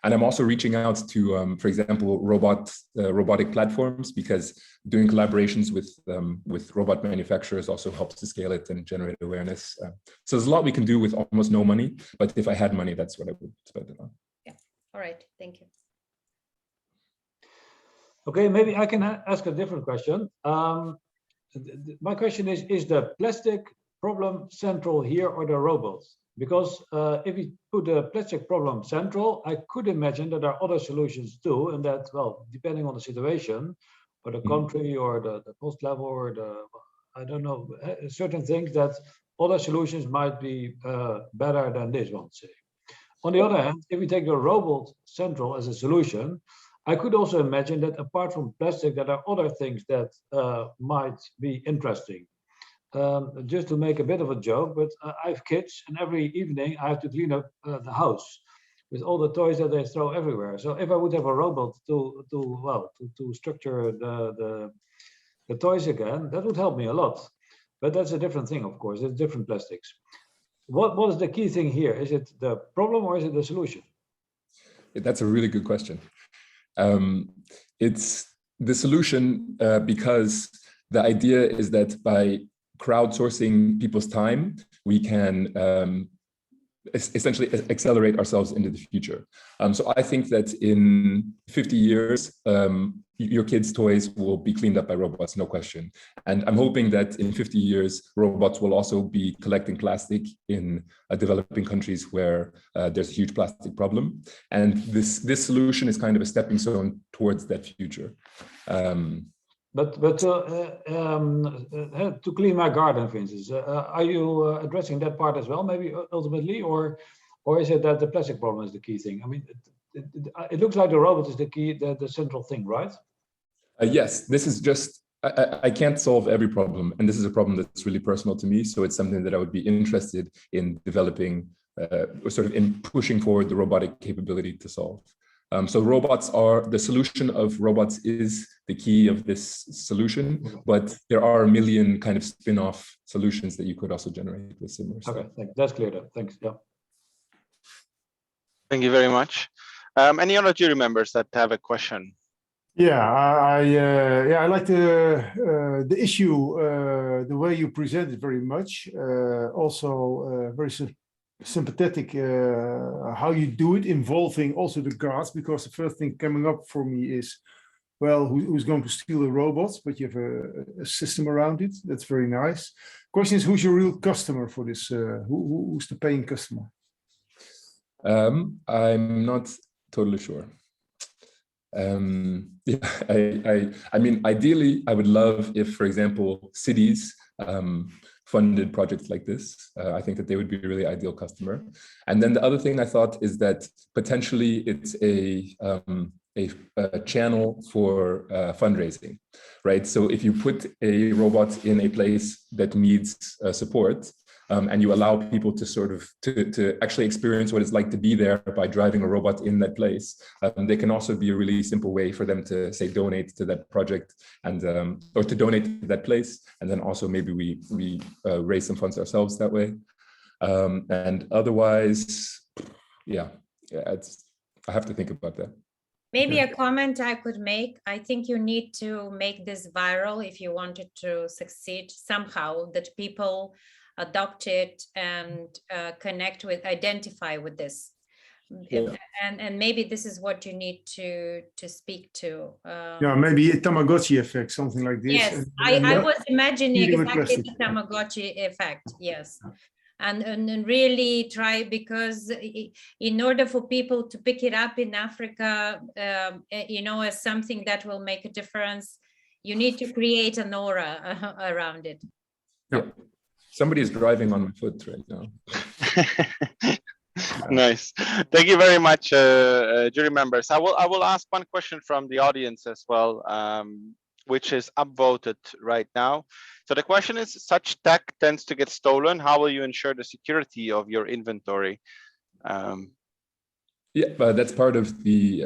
And I'm also reaching out to, for example, robotic platforms, because doing collaborations with robot manufacturers also helps to scale it and generate awareness. So there's a lot we can do with almost no money, but if I had money, that's what I would spend it on. Yeah. All right. Thank you. Okay, maybe I can ask a different question. My question is the plastic problem central here or the robots? Because if we put the plastic problem central, I could imagine that there are other solutions too, and that, well, depending on the situation or the country or the cost level or I don't know, certain things, that other solutions might be better than this one, say. On the other hand, if we take the robot central as a solution, I could also imagine that apart from plastic, there are other things that might be interesting. Just to make a bit of a joke, but I have kids, and every evening I have to clean up the house with all the toys that they throw everywhere. So if I would have a robot to structure the toys again, that would help me a lot. But that's a different thing, of course. It's different plastics. What is the key thing here? Is it the problem or is it the solution? That's a really good question. It's the solution because the idea is that by crowdsourcing people's time, we can essentially accelerate ourselves into the future. So I think that in 50 years, your kids' toys will be cleaned up by robots, no question. And I'm hoping that in 50 years, robots will also be collecting plastic in developing countries where there's a huge plastic problem. And this solution is kind of a stepping stone towards that future. But to clean my garden, for instance, are you addressing that part as well, maybe ultimately, or is it that the plastic problem is the key thing? I mean, it looks like the robot is the key, the central thing, right? Yes, this is just, I can't solve every problem, and this is a problem that's really personal to me. So it's something that I would be interested in developing, sort of in pushing forward the robotic capability to solve. So robots are, the solution of robots is the key of this solution, but there are a million kind of spin-off solutions that you could also generate with similar stuff. Okay, that's clear then. Thanks. Yeah. Thank you very much. Any other jury members that have a question? Yeah, I like the issue, the way you present it very much. Also, very sympathetic how you do it, involving also the guards, because the first thing coming up for me is, well, who's going to steal the robots? But you have a system around it. That's very nice. Question is, who's your real customer for this? Who's the paying customer? I'm not totally sure. Yeah, I mean, ideally, I would love if, for example, cities funded projects like this. I think that they would be a really ideal customer. And then the other thing I thought is that potentially it's a channel for fundraising, right? So if you put a robot in a place that needs support, and you allow people to sort of to actually experience what it's like to be there by driving a robot in that place, they can also be a really simple way for them to say donate to that project and or to donate to that place, and then also maybe we raise some funds ourselves that way. And otherwise, yeah, I have to think about that. Maybe a comment I could make. I think you need to make this viral if you wanted to succeed somehow, that people adopt it and connect with, identify with this. Yeah. And maybe this is what you need to speak to. Yeah, maybe a Tamagotchi effect, something like this. Yes, And I was imagining eating with exactly the plastic. Tamagotchi effect. Yes. And really try, because in order for people to pick it up in Africa, you know, as something that will make a difference, you need to create an aura around it. Yeah. Somebody is driving on my foot right now. Nice. Thank you very much, jury members. I will ask one question from the audience as well, which is upvoted right now. So the question is, such tech tends to get stolen. How will you ensure the security of your inventory? Yeah, but that's part of the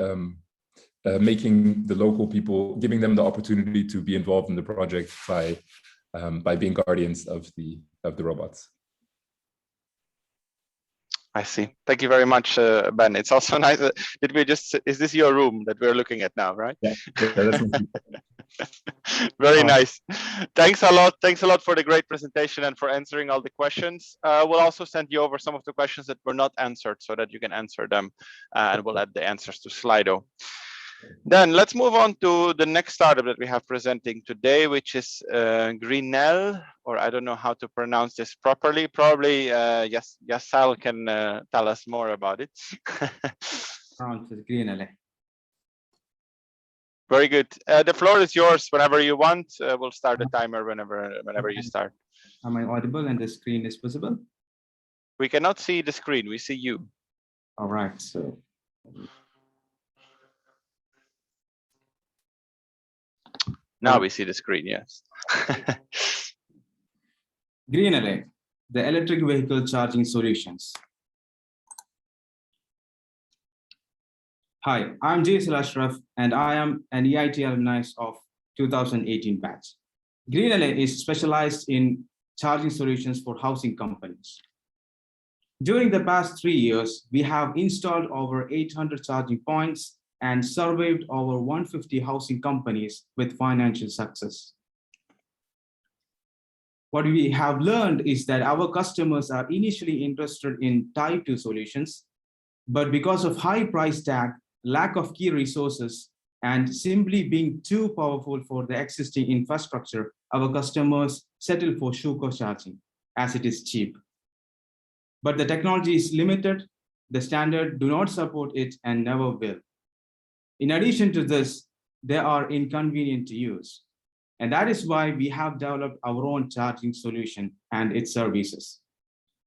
making the local people, giving them the opportunity to be involved in the project by being guardians of the robots. I see. Thank you very much, Ben. It's also nice. Did we just? Is this your room that we're looking at now, right? Yeah, that's very nice. Thanks a lot. Thanks a lot for the great presentation and for answering all the questions. We'll also send you over some of the questions that were not answered so that you can answer them, and we'll add the answers to Slido. Then let's move on to the next startup that we have presenting today, which is Greenell, or I don't know how to pronounce this properly. Probably Yassal can tell us more about it. Greenell. Very good. The floor is yours whenever you want. We'll start the timer whenever you start. Am I audible and the screen is visible? We cannot see the screen. We see you. All right. So. Now we see the screen, yes. Greenell, the electric vehicle charging solutions. Hi, I'm Jaisal Ashraf, and I am an EIT alumni of 2018 batch. Greenell is specialized in charging solutions for housing companies. During the past 3 years, we have installed over 800 charging points and surveyed over 150 housing companies with financial success. What we have learned is that our customers are initially interested in type 2 solutions, but because of high price tag, lack of key resources, and simply being too powerful for the existing infrastructure, our customers settle for Shuko charging as it is cheap. But the technology is limited, the standard do not support it and never will. In addition to this, they are inconvenient to use. And that is why we have developed our own charging solution and its services.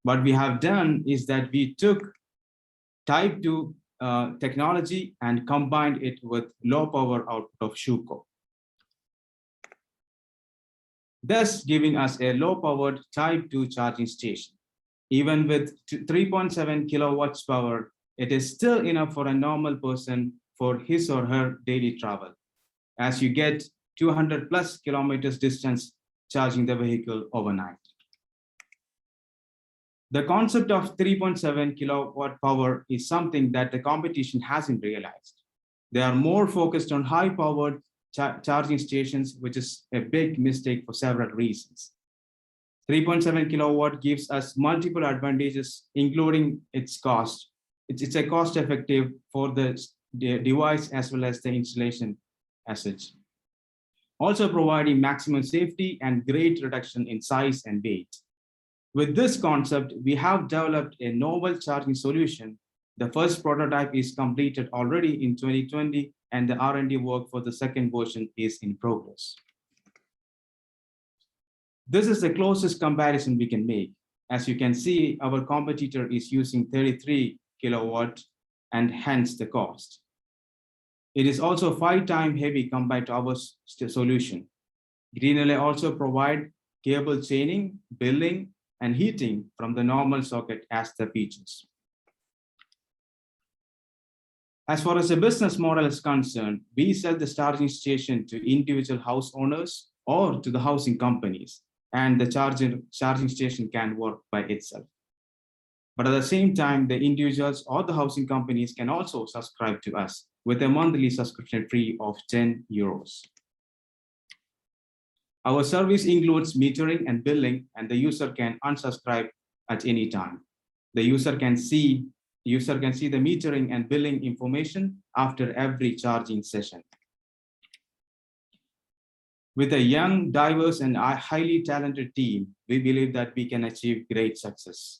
What we have done is that we took type 2 technology and combined it with low power output of Shuko, thus giving us a low powered type 2 charging station. Even with 3.7 kilowatts power, it is still enough for a normal person for his or her daily travel, as you get 200 plus kilometers distance charging the vehicle overnight. The concept of 3.7 kilowatt power is something that the competition hasn't realized. They are more focused on high powered charging stations, which is a big mistake for several reasons. 3.7 kilowatt gives us multiple advantages, including its cost. It's a cost effective for the device as well as the installation as such. Also providing maximum safety and great reduction in size and weight. With this concept, we have developed a novel charging solution. The first prototype is completed already in 2020, and the R&D work for the second version is in progress. This is the closest comparison we can make. As you can see, our competitor is using 33 kilowatt and hence the cost. It is also 5 times heavy compared to our solution. Greenelay also provide cable chaining, billing, and heating from the normal socket as the features. As far as the business model is concerned, we sell the charging station to individual house owners or to the housing companies, and the charging station can work by itself. But at the same time, the individuals or the housing companies can also subscribe to us with a monthly subscription fee of 10 euros. Our service includes metering and billing, and the user can unsubscribe at any time. The user can see the metering and billing information after every charging session. With a young, diverse, and highly talented team, we believe that we can achieve great success.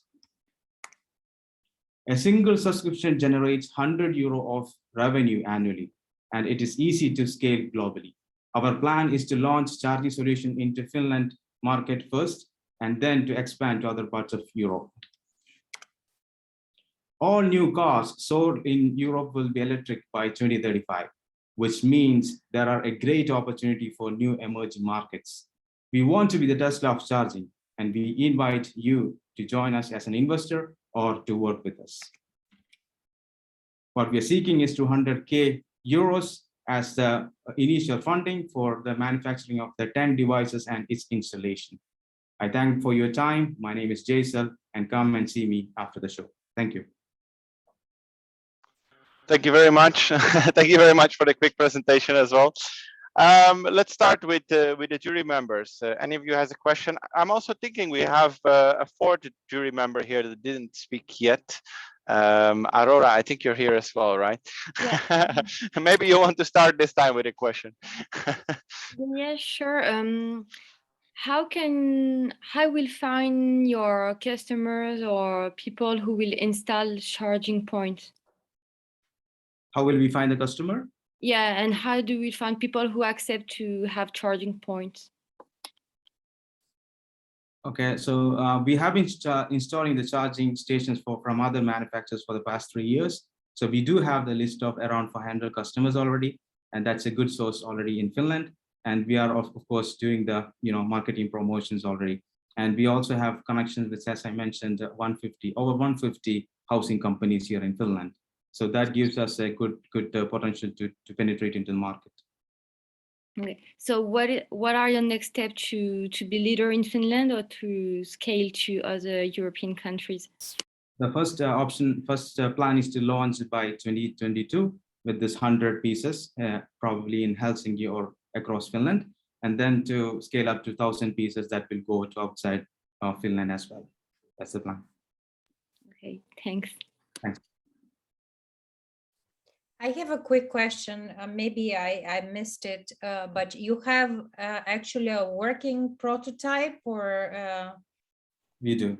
A single subscription generates 100 euro of revenue annually, and it is easy to scale globally. Our plan is to launch charging solution into Finland market first, and then to expand to other parts of Europe. All new cars sold in Europe will be electric by 2035, which means there are a great opportunity for new emerging markets. We want to be the Tesla of charging, and we invite you to join us as an investor or to work with us. What we are seeking is 200K euros as the initial funding for the manufacturing of the 10 devices and its installation. I thank for your time. My name is Jaisal, and come and see me after the show. Thank you. Thank you very much. Thank you very much for the quick presentation as well. Let's start with the jury members. Any of you has a question? I'm also thinking we have a fourth jury member here that didn't speak yet. Aurora, I think you're here as well, right? Yeah. Maybe you want to start this time with a question. Yeah, sure. How will find your customers or people who will install charging points? How will we find the customer? Yeah, and how do we find people who accept to have charging points? Okay, so we have been installing the charging stations from other manufacturers for the past 3 years. So we do have the list of around 500 customers already, and that's a good source already in Finland. And we are of course doing the marketing promotions already. And we also have connections with, as I mentioned, over 150 housing companies here in Finland. So that gives us a good potential to penetrate into the market. Okay. So what are your next steps to be leader in Finland or to scale to other European countries? The first plan is to launch by 2022 with this 100 pieces, probably in Helsinki or across Finland, and then to scale up to 1,000 pieces that will go to outside of Finland as well. That's the plan. Okay, thanks. Thanks. I have a quick question. Maybe I missed it, but you have actually a working prototype or? We do.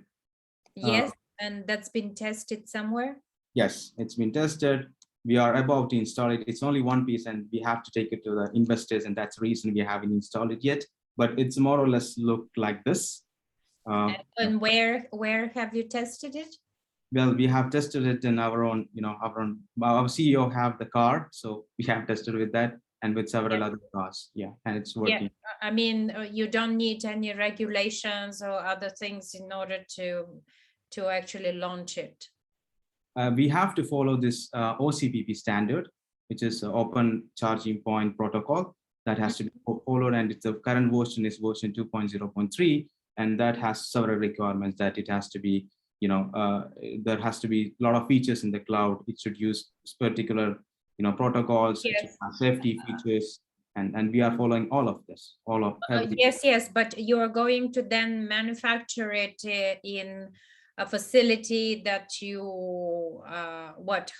Yes, and that's been tested somewhere? Yes, it's been tested. We are about to install it. It's only one piece and we have to take it to the investors, and that's the reason we haven't installed it yet. But it's more or less looked like this. And where have you tested it? Well, we have tested it in our own, our CEO have the car, so we have tested with that and with several other cars. Yeah, and it's working. Yeah, I mean, you don't need any regulations or other things in order to actually launch it. We have to follow this OCPP standard, which is Open Charging Point Protocol. That has to be followed, and the current version is version 2.0.3, and that has several requirements that it has to be, there has to be a lot of features in the cloud. It should use particular, protocols, yes. Safety features, and we are following all of this, Yes, but you are going to then manufacture it in a facility that you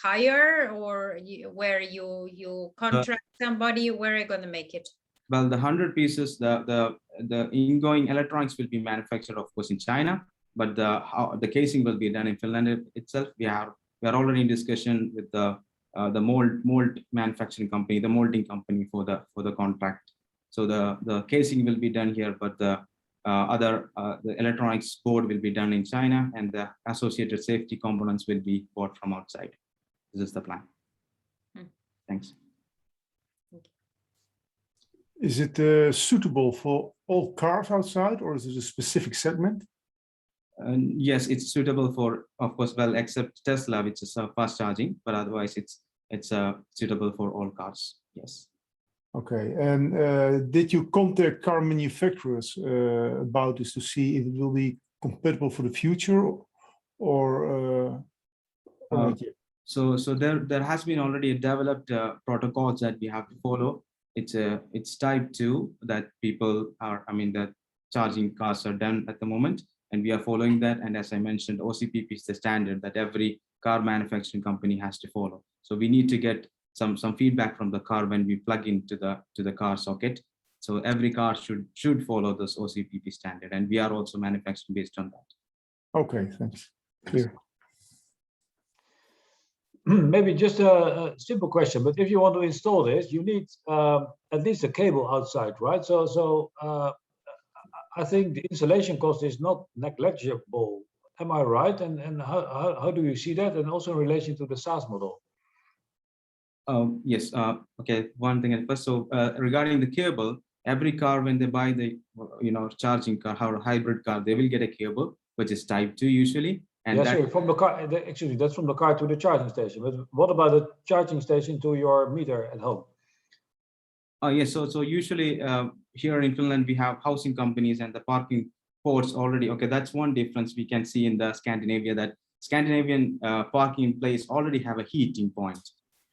hire, or where you contract somebody. Where are you going to make it? Well, the 100 pieces, the ingoing electronics will be manufactured, of course, in China, but the casing will be done in Finland itself. We are already in discussion with the mold manufacturing company, the molding company for the contract. So the casing will be done here, but the the electronics board will be done in China, and the associated safety components will be bought from outside. This is the plan. Thanks. Is it suitable for all cars outside, or is it a specific segment? Yes, it's suitable for, of course, well, except Tesla, which is fast charging, but otherwise it's suitable for all cars. Yes. Okay, and did you contact car manufacturers about this to see if it will be compatible for the future, or not yet? So there has been already developed protocols that we have to follow. It's type 2 that people are, I mean, that charging cars are done at the moment, and we are following that. And as I mentioned, OCPP is the standard that every car manufacturing company has to follow. So we need to get some feedback from the car when we plug into the car socket. So every car should follow this OCPP standard, and we are also manufacturing based on that. Okay, thanks. Clear. Maybe just a simple question, but if you want to install this, you need at least a cable outside, right? So I think the installation cost is not negligible. Am I right? And how do you see that? And also in relation to the SaaS model? Yes. Okay. One thing at first. So regarding the cable, every car when they buy the charging car or hybrid car, they will get a cable which is type 2 usually. And yeah, sorry, from the car. Actually, that's from the car to the charging station. But what about the charging station to your meter at home? Yes. So usually here in Finland we have housing companies and the parking ports already. Okay, that's one difference we can see in the Scandinavia, that Scandinavian parking place already have a heating point.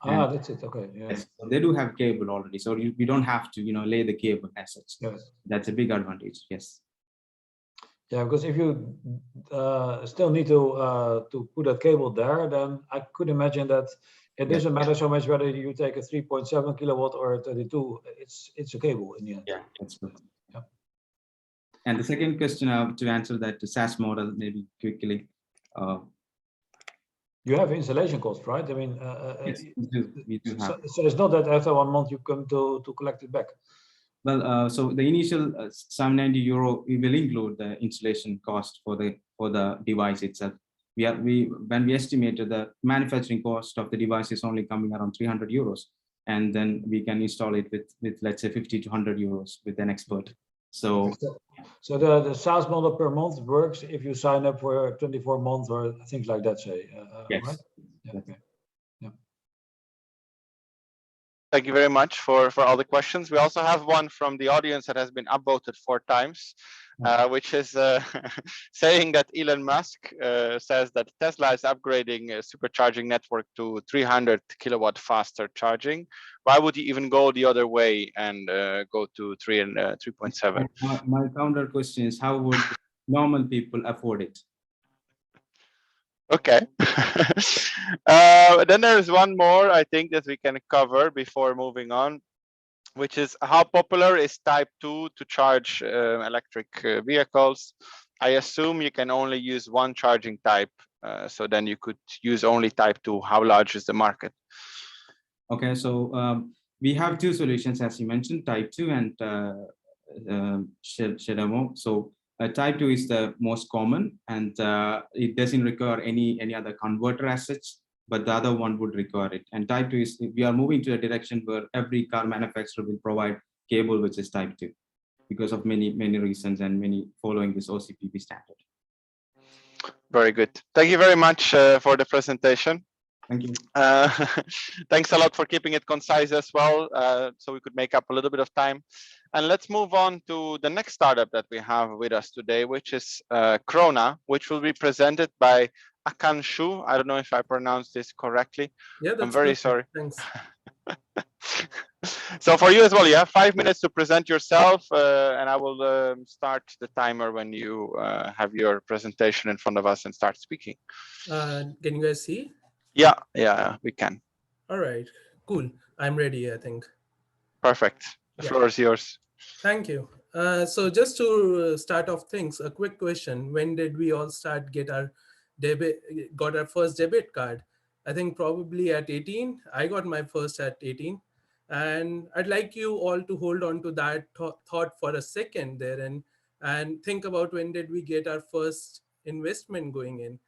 That's it. Okay. Yeah. Yes, so they do have cable already, so we don't have to lay the cable as such. Yes. That's a big advantage. Yes. Yeah, because if you still need to put a cable there, then I could imagine that it doesn't matter so much whether you take a 3.7 kilowatt or a 32. It's a cable in the end. Yeah, that's good. Yeah. And the second question to answer that, the SaaS model, maybe quickly. You have installation cost, right? I mean, yes, we do have. So it's not that after 1 month you come to collect it back. Well, so the initial €790 will include the installation cost for the device itself. When we estimated the manufacturing cost of the device is only coming around €300, and then we can install it with let's say 50 to 100 euros with an expert. So the SaaS model per month works if you sign up for 24 months or things like that, say. Yes. Right? Yeah, okay. Yeah. Thank you very much for all the questions. We also have one from the audience that has been upvoted 4 times, which is saying that Elon Musk says that Tesla is upgrading a supercharging network to 300 kilowatt faster charging. Why would you even go the other way and go to 3 and 3.7? My counter question is, how would normal people afford it? Okay. Then there's one more, I think, that we can cover before moving on, which is how popular is type 2 to charge electric vehicles? I assume you can only use one charging type, so then you could use only type 2. How large is the market? Okay, so we have 2 solutions, as you mentioned, type 2 and Shedamo. So type 2 is the most common, and it doesn't require any other converter as such, but the other one would require it. And type 2 is, we are moving to a direction where every car manufacturer will provide cable which is type 2 because of many reasons and many following this OCPP standard. Very good. Thank you very much for the presentation. Thank you. Thanks a lot for keeping it concise as well, so we could make up a little bit of time. And let's move on to the next startup that we have with us today, which is Krona, which will be presented by Akanshu. I don't know if I pronounced this correctly. Yeah, I'm very sorry. Thanks. So for you as well, you have 5 minutes to present yourself, and I will start the timer when you have your presentation in front of us and start speaking. Can you guys see? Yeah, we can. All right, cool. I'm ready, I think. Perfect. The floor is yours. Thank you. So just to start off things, a quick question. When did we all got our first debit card? I think probably at 18. I got my first at 18. And I'd like you all to hold on to that thought for a second there. And and think about when did we get our first investment going in.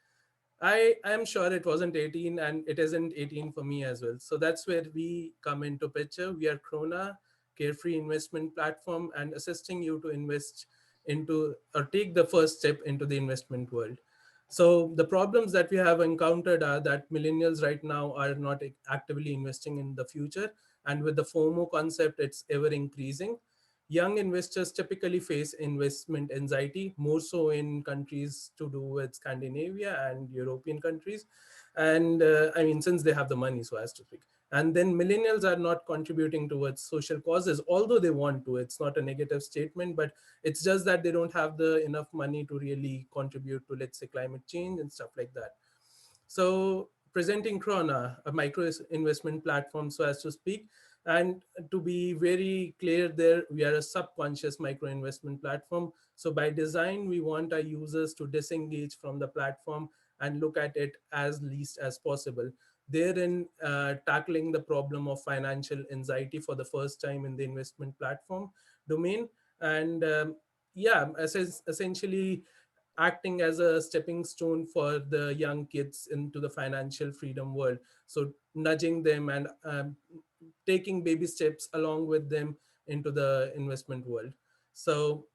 I am sure it wasn't 18, and it isn't 18 for me as well. So that's where we come into picture. We are Krona, carefree investment platform, and assisting you to invest into or take the first step into the investment world. So the problems that we have encountered are that millennials right now are not actively investing in the future, and with the FOMO concept, it's ever increasing. Young investors typically face investment anxiety, more so in countries to do with Scandinavia and European countries. And I mean, since they have the money, so as to speak. And then millennials are not contributing towards social causes, although they want to. It's not a negative statement, but it's just that they don't have the enough money to really contribute to, let's say, climate change and stuff like that. So presenting Krona, a micro investment platform, so as to speak. And to be very clear there, we are a subconscious micro investment platform. So by design, we want our users to disengage from the platform and look at it as least as possible. Therein, tackling the problem of financial anxiety for the first time in the investment platform domain. And yeah, essentially acting as a stepping stone for the young kids into the financial freedom world. So nudging them and taking baby steps along with them into the investment world. So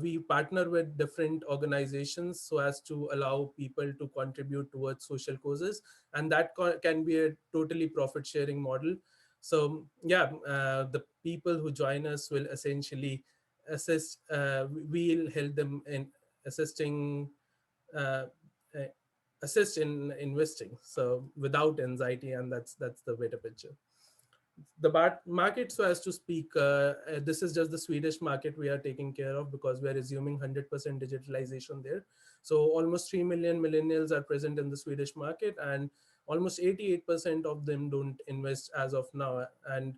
we partner with different organizations so as to allow people to contribute towards social causes, and that can be a totally profit sharing model. So yeah, the people who join us will essentially assist, we'll help them in assisting, uh, uh, assist in investing, so without anxiety, and that's the better picture. The market, so as to speak, this is just the Swedish market we are taking care of, because we are assuming 100% digitalization there. So almost 3 million millennials are present in the Swedish market, and almost 88% of them don't invest as of now. And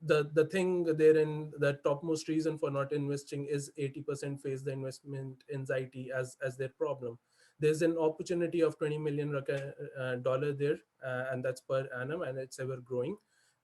the thing therein, the topmost reason for not investing is 80% face the investment anxiety as their problem. There's an opportunity of 20 million dollar there, and that's per annum, and it's ever growing.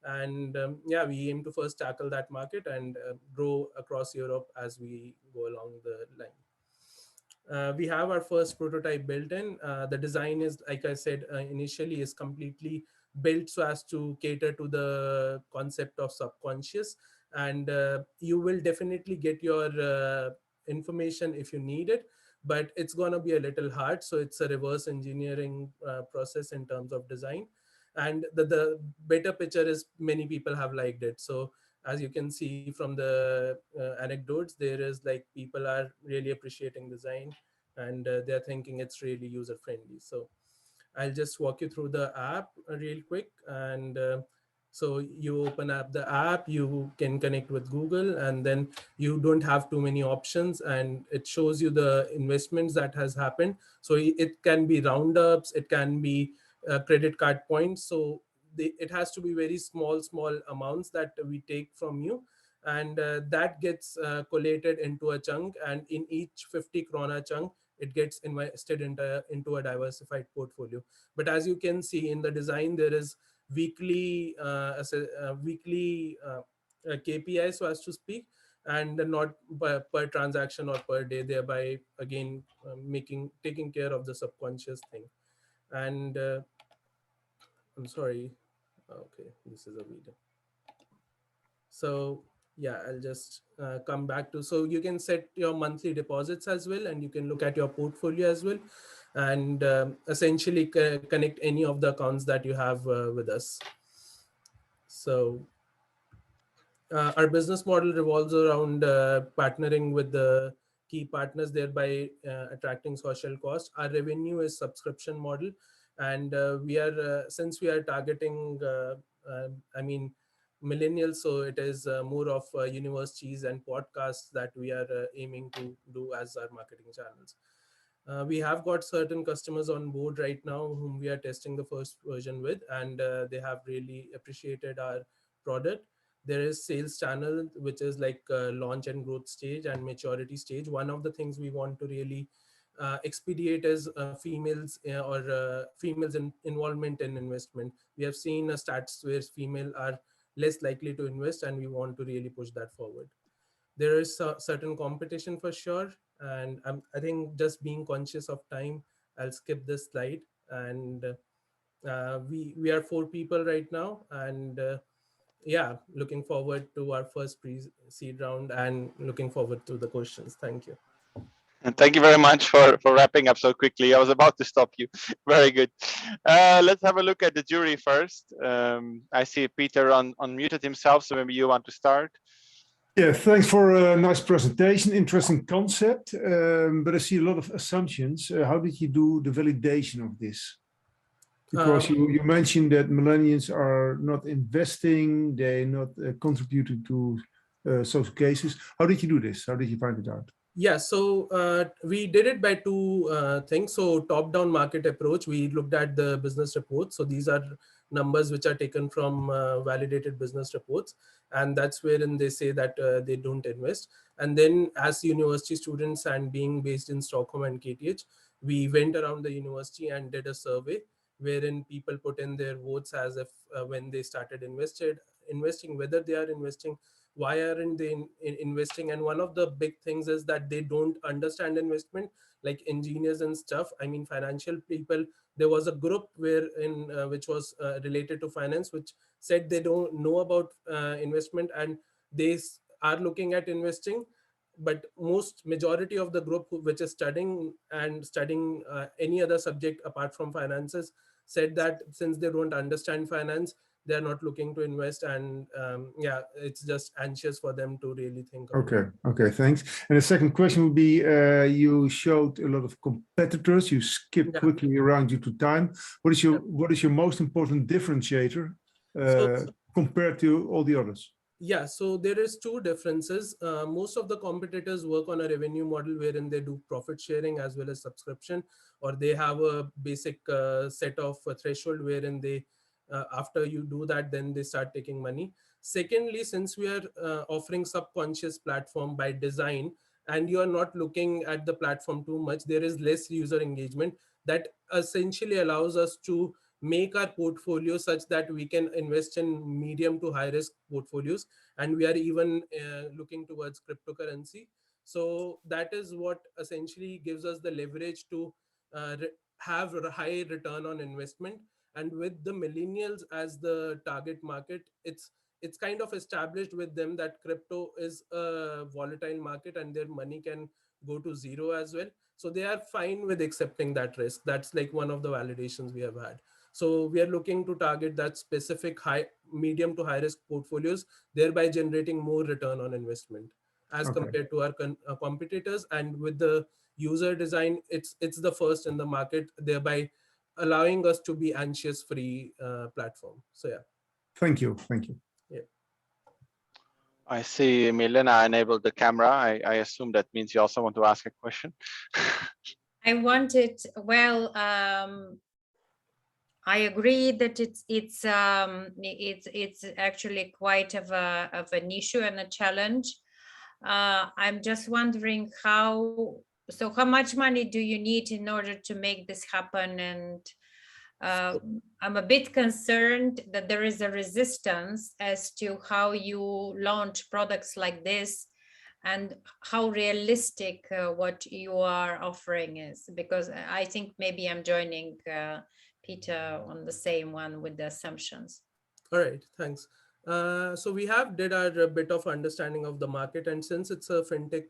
And yeah, we aim to first tackle that market and grow across Europe as we go along the line. We have our first prototype built in. The design is, like I said, initially is completely built so as to cater to the concept of subconscious. And you will definitely get your information if you need it, but it's going to be a little hard. So it's a reverse engineering process in terms of design. And the better picture is many people have liked it. So as you can see from the anecdotes, there is like people are really appreciating design, and they're thinking it's really user friendly. So I'll just walk you through the app real quick. And so you open up the app, you can connect with Google, and then you don't have too many options, and it shows you the investments that has happened. So it can be roundups, it can be credit card points. So it has to be very small amounts that we take from you, and that gets collated into a chunk, and in each 50 krona chunk it gets invested into a diversified portfolio. But as you can see in the design, there is weekly KPI, so as to speak, and not per transaction or per day, thereby again taking care of the subconscious thing. And I'm sorry. Okay, this is a video. So yeah, I'll just come back to, so you can set your monthly deposits as well, and you can look at your portfolio as well, and essentially connect any of the accounts that you have with us. So our business model revolves around partnering with the key partners, thereby attracting social cost. Our revenue is subscription model, and we are since we are targeting I mean millennials, so it is more of universities and podcasts that we are aiming to do as our marketing channels. We have got certain customers on board right now whom we are testing the first version with, and they have really appreciated our product. There is sales channel, which is like launch and growth stage and maturity stage. One of the things we want to really expedite is females or females involvement in investment. We have seen stats where female are less likely to invest, and we want to really push that forward. There is certain competition for sure, and I think just being conscious of time, I'll skip this slide. And we are 4 people right now, and yeah, looking forward to our first pre-seed round and looking forward to the questions. Thank you. And thank you very much for wrapping up so quickly. I was about to stop you. Very good. Let's have a look at the jury first. I see Peter unmuted himself, so maybe you want to start. Yeah, thanks for a nice presentation, interesting concept, but I see a lot of assumptions. How did you do the validation of this? Because you mentioned that millennials are not investing, they're not contributing to social cases. How did you do this? How did you find it out? Yeah, so we did it by 2 things. So top-down market approach, we looked at the business reports. So these are numbers which are taken from validated business reports. And that's wherein they say that they don't invest. And then as university students and being based in Stockholm and KTH, we went around the university and did a survey wherein people put in their votes as if when they started investing, whether they are investing, why aren't they investing. And one of the big things is that they don't understand investment, like engineers and stuff. I mean, financial people, there was a group where in which was related to finance, which said they don't know about investment, and they are looking at investing. But most majority of the group which is studying any other subject apart from finances said that since they don't understand finance, they're not looking to invest. And yeah, it's just anxious for them to really think about it. Okay, thanks. And the second question would be, you showed a lot of competitors. You skipped quickly around due to time. What is your most important differentiator compared to all the others? Yeah, so there is 2 differences. Most of the competitors work on a revenue model wherein they do profit sharing as well as subscription, or they have a basic set of threshold wherein they after you do that, then they start taking money. Secondly, since we are offering subconscious platform by design, and you are not looking at the platform too much, there is less user engagement that essentially allows us to make our portfolio such that we can invest in medium to high risk portfolios. And we are even looking towards cryptocurrency. So that is what essentially gives us the leverage to have a high return on investment. And with the millennials as the target market, it's kind of established with them that crypto is a volatile market and their money can go to zero as well. So they are fine with accepting that risk. That's like one of the validations we have had. So we are looking to target that specific medium to high risk portfolios, thereby generating more return on investment as compared to our competitors. And with the user design, it's the first in the market, thereby allowing us to be anxious free platform. So yeah. Thank you. Yeah. I see Milena enabled the camera. I assume that means you also want to ask a question. I wanted, well, I agree that it's actually quite of an issue and a challenge. I'm just wondering how much money do you need in order to make this happen? And I'm a bit concerned that there is a resistance as to how you launch products like this and how realistic what you are offering is, because I think maybe I'm joining Peter on the same one with the assumptions. All right, thanks. So we have did our bit of understanding of the market, and since it's a fintech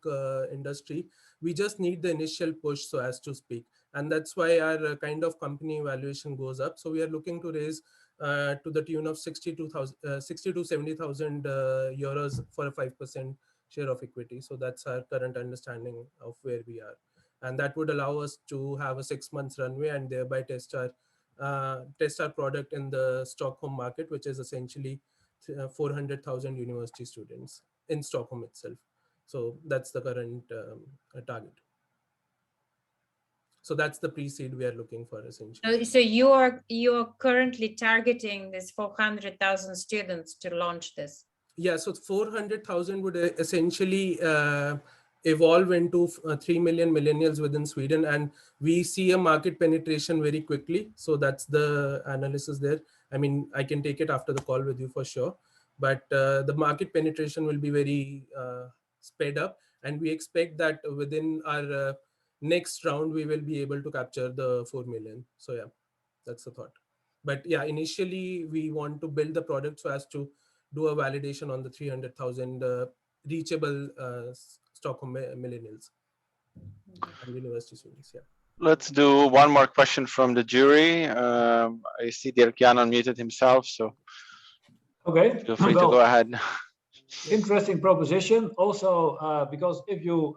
industry, we just need the initial push, so as to speak, and that's why our kind of company valuation goes up. So we are looking to raise to the tune of 60 to 70,000 euros for a 5% share of equity. So that's our current understanding of where we are, and that would allow us to have a 6 months runway and thereby test our product in the Stockholm market, which is essentially 400,000 university students in Stockholm itself. So that's the current target. So that's the pre-seed we are looking for essentially. So you're currently targeting this 400,000 students to launch this? Yeah, so 400,000 would essentially evolve into 3 million millennials within Sweden, and we see a market penetration very quickly. So that's the analysis there. I mean, I can take it after the call with you for sure, but the market penetration will be very sped up, and we expect that within our next round we will be able to capture the 4 million. So yeah, that's the thought. But yeah, initially we want to build the product so as to do a validation on the 300,000 reachable Stockholm millennials and university students. Yeah. Let's do one more question from the jury. I see Dirk Jan unmuted himself, so Okay, feel free to go ahead. Interesting proposition. Also, because if you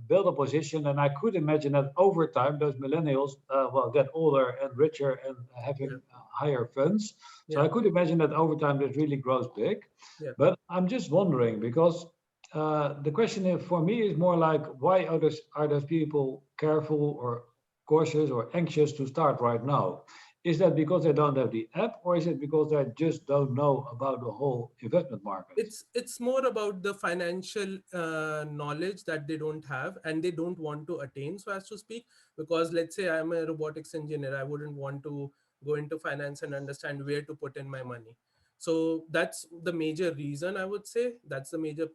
build a position, and I could imagine that over time, those millennials will get older and richer and having higher funds. So I could imagine that over time this really grows big. Yeah. But I'm just wondering, because the question for me is more like, why are those people careful or cautious or anxious to start right now? Is that because they don't have the app, or is it because they just don't know about the whole investment market? It's more about the financial knowledge that they don't have and they don't want to attain, so as to speak. Because let's say I'm a robotics engineer, I wouldn't want to go into finance and understand where to put in my money. So that's the major reason, I would say. That's the major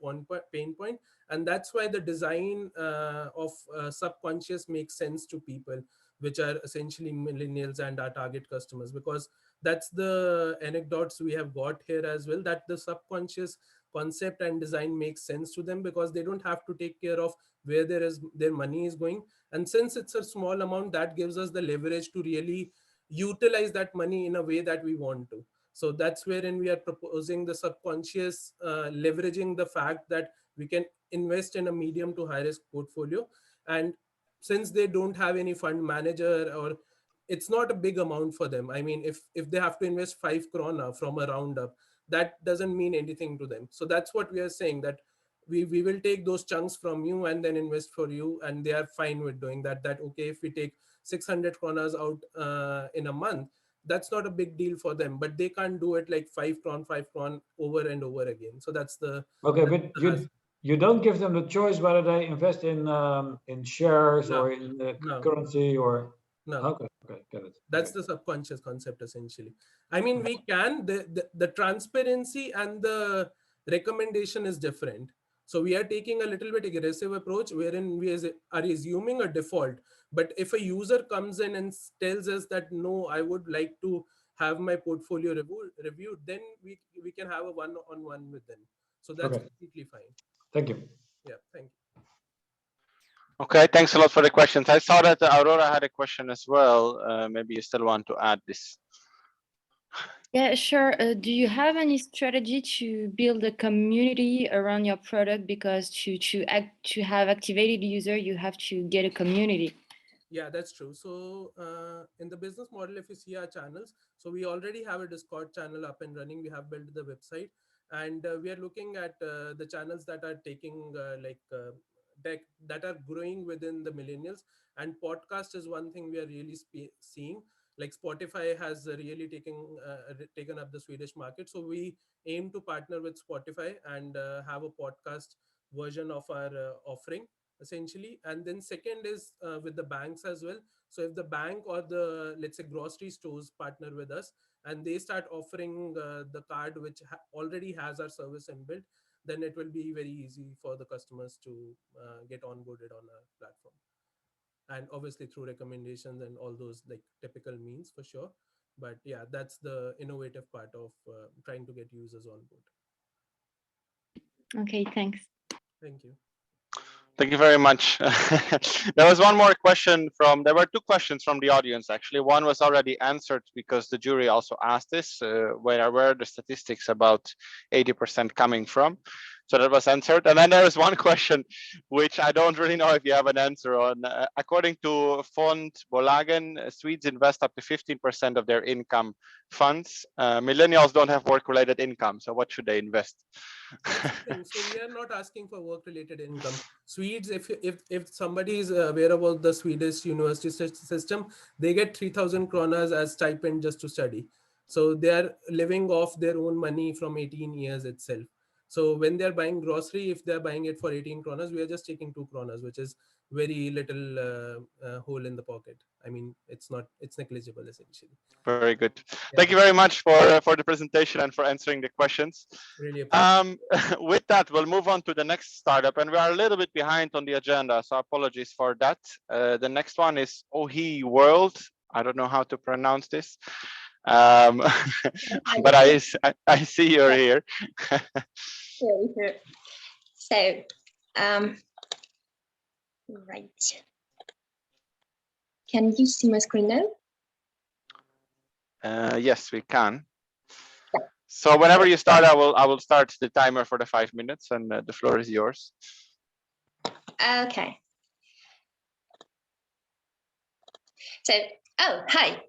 pain point, and that's why the design of subconscious makes sense to people, which are essentially millennials and our target customers, because that's the anecdotes we have got here as well, that the subconscious concept and design makes sense to them, because they don't have to take care of where their money is going. And since it's a small amount, that gives us the leverage to really utilize that money in a way that we want to. So that's wherein we are proposing the subconscious, leveraging the fact that we can invest in a medium to high risk portfolio. And since they don't have any fund manager, or it's not a big amount for them. I mean, if they have to invest 5 krona from a roundup, that doesn't mean anything to them. So that's what we are saying, that we will take those chunks from you and then invest for you, and they are fine with doing that. That okay, if we take 600 kronas out in a month, that's not a big deal for them, but they can't do it like 5 kron over and over again. So that's the okay. But you don't give them the choice whether they invest in shares or in currency or no. Okay, get it. That's the subconscious concept essentially. I mean, we can, the transparency and the recommendation is different. So we are taking a little bit aggressive approach wherein we are assuming a default. But if a user comes in and tells us that no, I would like to have my portfolio reviewed, then we can have a one-on-one with them. So that's completely fine. Thank you. Yeah, thank you. Okay, thanks a lot for the questions. I saw that Aurora had a question as well. Maybe you still want to add this. Yeah, sure. Do you have any strategy to build a community around your product? Because to have activated user, you have to get a community. Yeah, that's true. So in the business model, if you see our channels, so we already have a Discord channel up and running. We have built the website, and we are looking at the channels that are taking that are growing within the millennials. And podcast is one thing we are really seeing. Like Spotify has really taken up the Swedish market. So we aim to partner with Spotify and have a podcast version of our offering essentially. And then second is with the banks as well. So if the bank or the, let's say, grocery stores partner with us and they start offering the card which already has our service inbuilt, then it will be very easy for the customers to get onboarded on our platform. And obviously through recommendations and all those like typical means for sure. But yeah, that's the innovative part of trying to get users on board. Okay, thanks. Thank you. Thank you very much. There was one more question there were two questions from the audience, actually. One was already answered because the jury also asked this, where are the statistics about 80% coming from? So that was answered. And then there is one question, which I don't really know if you have an answer on. According to Fondbolagen, Swedes invest up to 15% of their income funds. Millennials don't have work-related income, so what should they invest? That's the thing. So we are not asking for work-related income. Swedes, if somebody is aware about the Swedish university system, they get 3,000 kronas as stipend just to study. So they are living off their own money from 18 years itself. So when they're buying grocery, if they're buying it for 18 kronas, we are just taking 2 kronas, which is very little hole in the pocket. I mean, it's negligible essentially. Very good. Yeah. Thank you very much for the presentation and for answering the questions. Really appreciate With that, we'll move on to the next startup, and we are a little bit behind on the agenda, so apologies for that. The next one is Ohi World. I don't know how to pronounce this, but I see you're here. So, right. Can you see my screen now? Yes, we can. So whenever you start, I will start the timer for the 5 minutes, and the floor is yours. Okay. So, hi.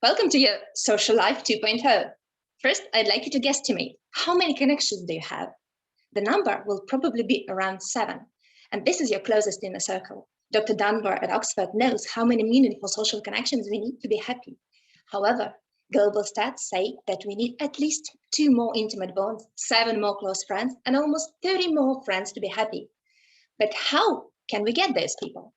Welcome to your social life 2.0. First, I'd like you to guesstimate how many connections do you have? The number will probably be around 7, and this is your closest inner circle. Dr. Dunbar at Oxford knows how many meaningful social connections we need to be happy. However, global stats say that we need at least 2 more intimate bonds, 7 more close friends, and almost 30 more friends to be happy. But how can we get those people?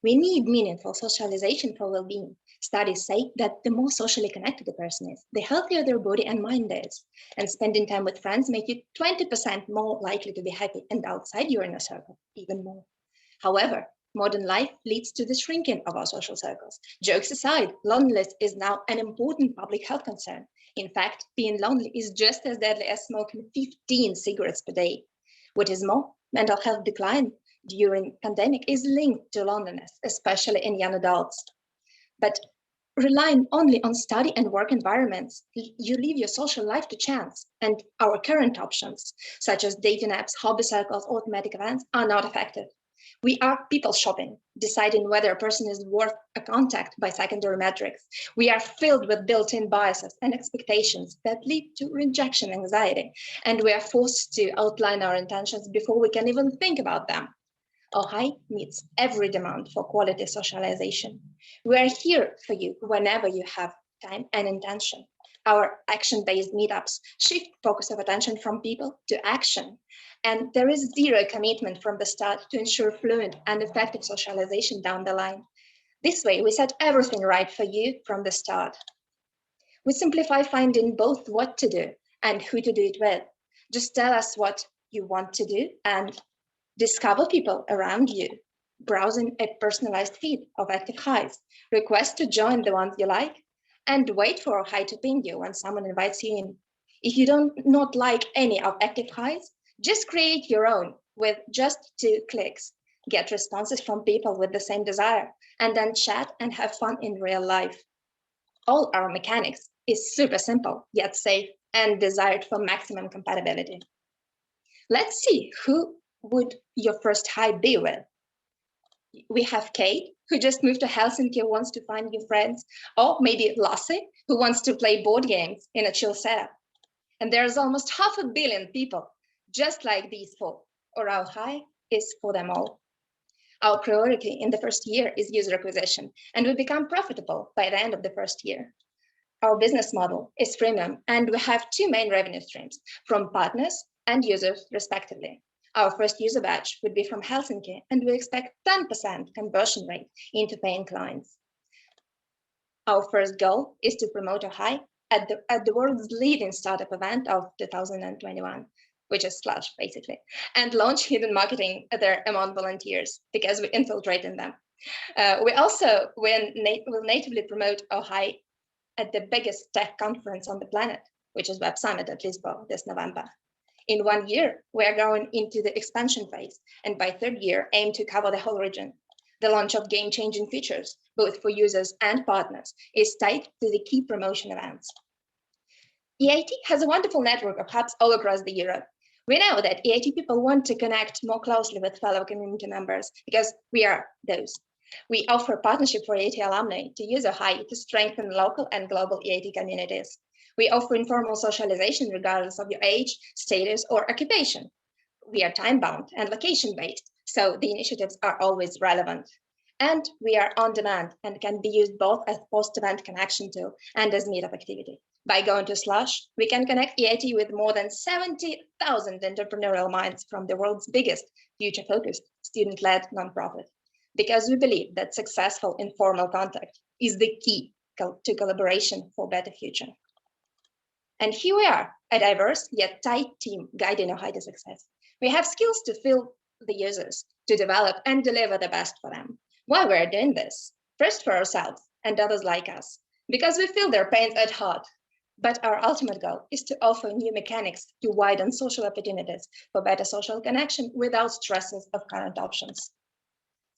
We need meaningful socialization for well-being. Studies say that the more socially connected a person is, the healthier their body and mind is. And spending time with friends make you 20% more likely to be happy, and outside your inner circle, even more. However, modern life leads to the shrinking of our social circles. Jokes aside, loneliness is now an important public health concern. In fact, being lonely is just as deadly as smoking 15 cigarettes per day. What is more, mental health decline during pandemic is linked to loneliness, especially in young adults. But relying only on study and work environments, you leave your social life to chance, and our current options, such as dating apps, hobby circles, or thematic events, are not effective. We are people shopping, deciding whether a person is worth a contact by secondary metrics. We are filled with built-in biases and expectations that lead to rejection anxiety, and we are forced to outline our intentions before we can even think about them. OHI meets every demand for quality socialization. We are here for you whenever you have time and intention. Our action-based meetups shift focus of attention from people to action. And there is zero commitment from the start to ensure fluent and effective socialization down the line. This way, we set everything right for you from the start. We simplify finding both what to do and who to do it with. Just tell us what you want to do and discover people around you, browsing a personalized feed of active highs, request to join the ones you like, and wait for a high to ping you when someone invites you in. If you don't not like any of active highs, just create your own with just 2 clicks. Get responses from people with the same desire, and then chat and have fun in real life. All our mechanics is super simple, yet safe and desired for maximum compatibility. Let's see, who would your first high be with? We have Kate, who just moved to Helsinki and wants to find new friends, or maybe Lassie, who wants to play board games in a chill setup. And there's almost 500 million people just like these 4, or our high is for them all. Our priority in the first year is user acquisition, and we become profitable by the end of the first year. Our business model is freemium, and we have 2 main revenue streams, from partners and users respectively. Our first user batch would be from Helsinki, and we expect 10% conversion rate into paying clients. Our first goal is to promote OHI at the world's leading startup event of 2021, which is Slush, basically, and launch hidden marketing there among volunteers, because we infiltrated them. We also will natively promote OHI at the biggest tech conference on the planet, which is Web Summit at Lisbon this November. In 1 year, we are going into the expansion phase, and by 3rd year, aim to cover the whole region. The launch of game-changing features, both for users and partners, is tied to the key promotion events. EIT has a wonderful network of hubs all across the Europe. We know that EIT people want to connect more closely with fellow community members, because we are those. We offer partnership for EIT alumni to use OHI to strengthen local and global EIT communities. We offer informal socialization regardless of your age, status, or occupation. We are time-bound and location-based, so the initiatives are always relevant. And we are on demand and can be used both as post-event connection tool and as meetup activity. By going to Slush, we can connect EIT with more than 70,000 entrepreneurial minds from the world's biggest future-focused, student-led nonprofit. because we believe that successful informal contact is the key to collaboration for better future. And here we are, a diverse yet tight team guiding OHAI to success. We have skills to fill the users, to develop and deliver the best for them. Why we're doing this? First for ourselves and others like us, because we feel their pains at heart. But our ultimate goal is to offer new mechanics to widen social opportunities for better social connection without stresses of current options.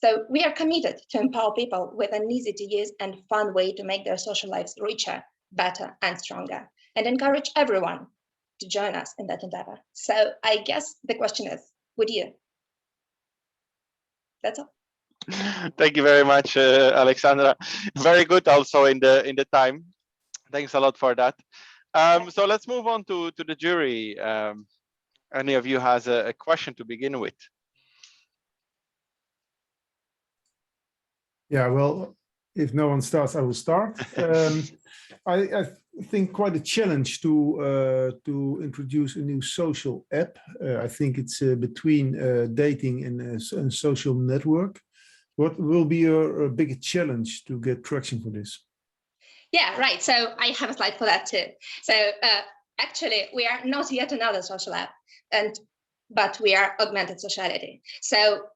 So we are committed to empower people with an easy to use and fun way to make their social lives richer, better, and stronger, and encourage everyone to join us in that endeavor. So I guess the question is, would you? That's all. Thank you very much, Alexandra. Very good also in the time. Thanks a lot for that. So let's move on to the jury. Any of you has a question to begin with? Yeah, well, if no one starts, I will start. I think quite a challenge to introduce a new social app. I think it's between dating and social network. What will be your biggest challenge to get traction for this? Yeah, right. So I have a slide for that too. So actually, we are not yet another social app, but we are augmented sociality. So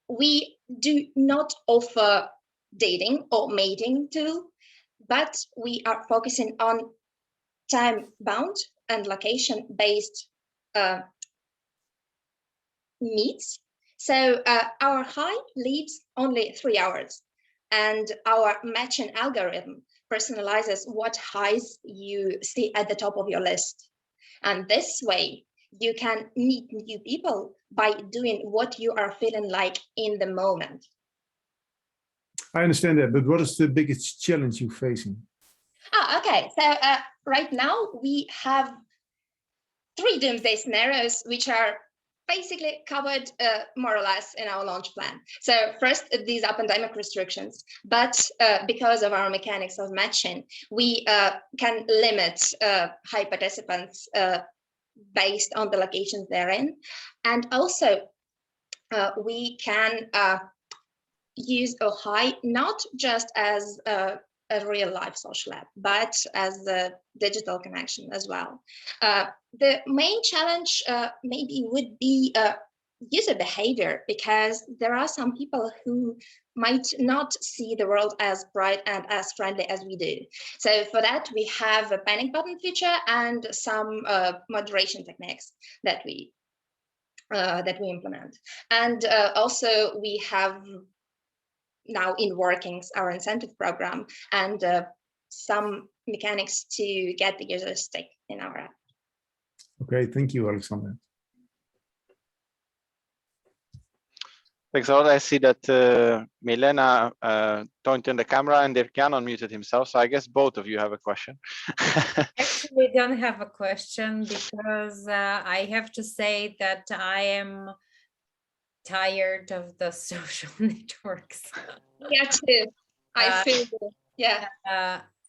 we do not offer dating or mating tool, but we are focusing on time-bound and location-based needs. So our high leaves only 3 hours, and our matching algorithm personalizes what highs you see at the top of your list. And this way, you can meet new people by doing what you are feeling like in the moment. I understand that, but what is the biggest challenge you're facing? Okay, so right now we have 3 doomsday scenarios, which are basically covered more or less in our launch plan. So first, these are pandemic restrictions, but because of our mechanics of matching, we can limit high participants based on the locations they're in. And also, we can use OHAI not just as a real life social app, but as a digital connection as well. The main challenge maybe would be user behavior, because there are some people who might not see the world as bright and as friendly as we do. So for that, we have a panic button feature and some moderation techniques that we implement. And also we have now in workings our incentive program and some mechanics to get the users to stay in our app. Okay, thank you, Alexander. Thanks a lot. I see that Milena turned on the camera and Dirk-Jan unmuted himself. So I guess both of you have a question. Actually, I don't have a question because I have to say that I am tired of the social networks. Yeah, too. I feel, yeah.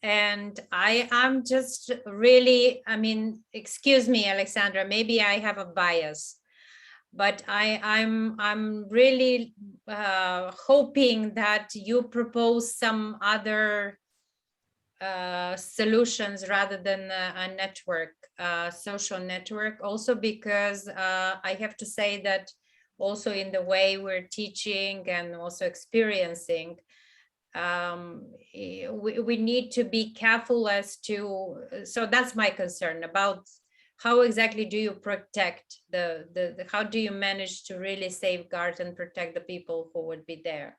And I'm just really, I mean, excuse me, Alexandra, maybe I have a bias, but I'm really hoping that you propose some other solutions rather than a network, social network, also because I have to say that also in the way we're teaching and also experiencing, we need to be careful as to, so that's my concern about how exactly do you protect how do you manage to really safeguard and protect the people who would be there?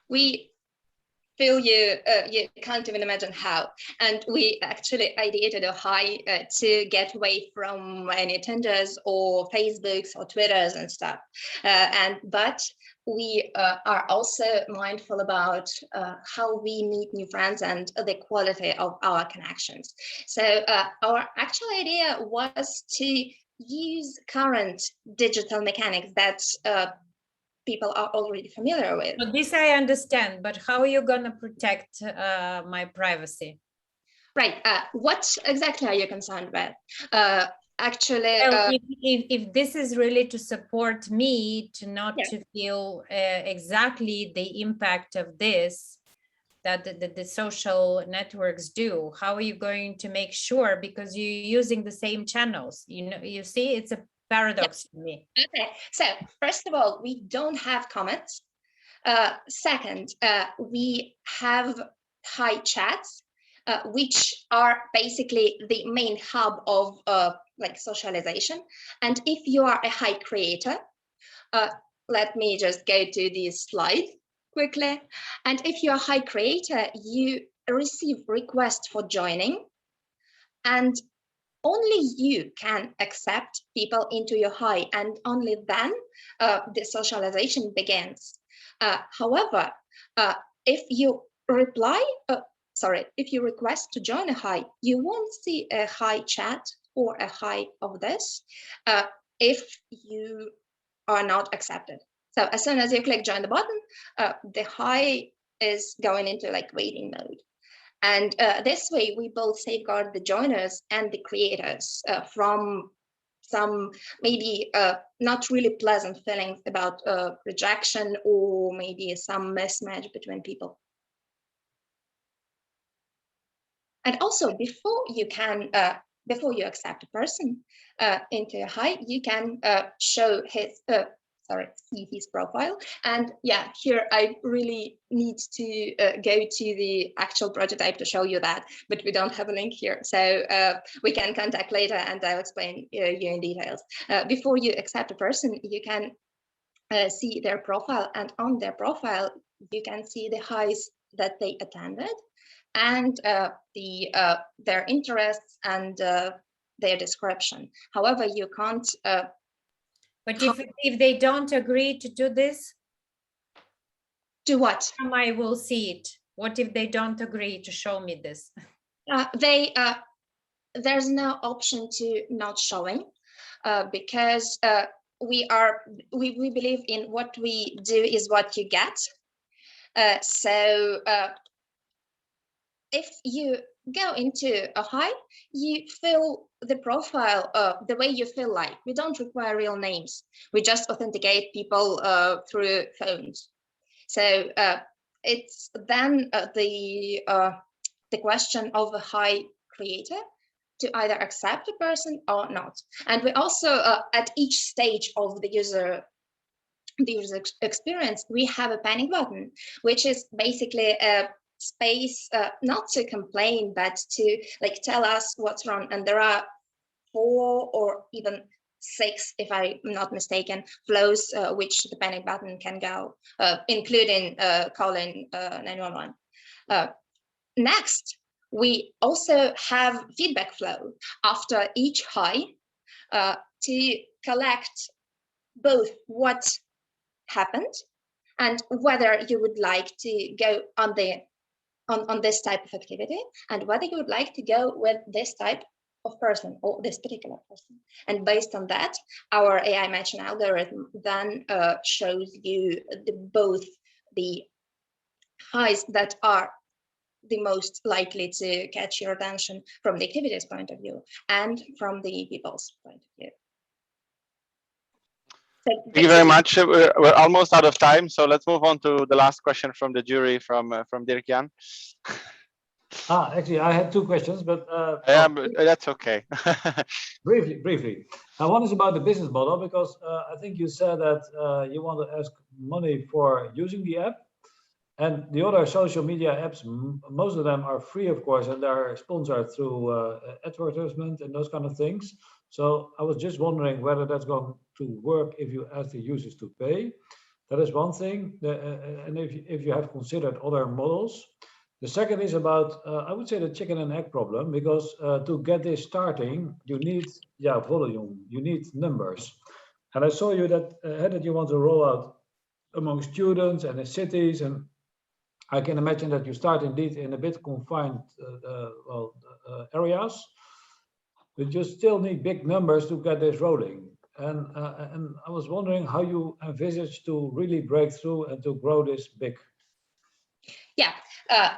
We feel you can't even imagine how, and we actually ideated OHAI to get away from any Tinders or Facebooks or Twitters and stuff, but we are also mindful about how we meet new friends and the quality of our connections. So our actual idea was to use current digital mechanics that people are already familiar with. But this I understand, but how are you going to protect my privacy? Right. What exactly are you concerned with? actually, Well, if this is really to support me to not Yeah. to feel exactly the impact of this that the social networks do, how are you going to make sure, because you're using the same channels? You know, you see, it's a paradox to me. Okay, so first of all, we don't have comments. Second, we have high chats, which are basically the main hub of like socialization. And if you are a high creator, let me just go to this slide quickly. And if you're a high creator, you receive requests for joining, and only you can accept people into your high, and only then the socialization begins. However, if you reply, if you request to join a high, you won't see a high chat or a high of this if you are not accepted. So as soon as you click join the button, the high is going into like waiting mode. And this way, we both safeguard the joiners and the creators from some maybe not really pleasant feelings about rejection, or maybe some mismatch between people. And also, before you accept a person into a high, you can show his see his profile. And yeah, here I really need to go to the actual prototype to show you that, but we don't have a link here, so we can contact later and I'll explain you in details. Before you accept a person, you can see their profile, and on their profile you can see the highs that they attended, and their interests and their description. However, you can't. But if they don't agree to do this, do what? I will see it. What if they don't agree to show me this? There's no option to not showing, because we believe in what we do is what you get. So if you go into a high, you fill the profile the way you feel like. We don't require real names. We just authenticate people through phones. So it's then the question of a high creator to either accept a person or not. And we also at each stage of the user experience, we have a panic button, which is basically a space not to complain, but to like tell us what's wrong. And there are 4 or even 6, if I'm not mistaken, flows which the panic button can go, including calling 911. Next, we also have feedback flow after each high to collect both what happened and whether you would like to go on this type of activity, and whether you would like to go with this type of person or this particular person. And based on that, our AI matching algorithm then shows you both the highs that are the most likely to catch your attention from the activities point of view and from the people's point of view. Thank you very much. We're almost out of time, so let's move on to the last question from the jury, from Dirk-Jan. Actually, I had 2 questions, but yeah, but that's okay. briefly. One is about the business model, because I think you said that you want to ask money for using the app, and the other social media apps, most of them are free, of course, and they're sponsored through advertisement and those kind of things. So I was just wondering whether that's going to work if you ask the users to pay. That is one thing, and if you have considered other models. The second is about, I would say, the chicken and egg problem, because to get this starting, you need volume, you need numbers. And I saw you that you want to roll out among students and in cities, and I can imagine that you start indeed in a bit confined areas, but you still need big numbers to get this rolling. And I was wondering how you envisage to really break through and to grow this big. Yeah,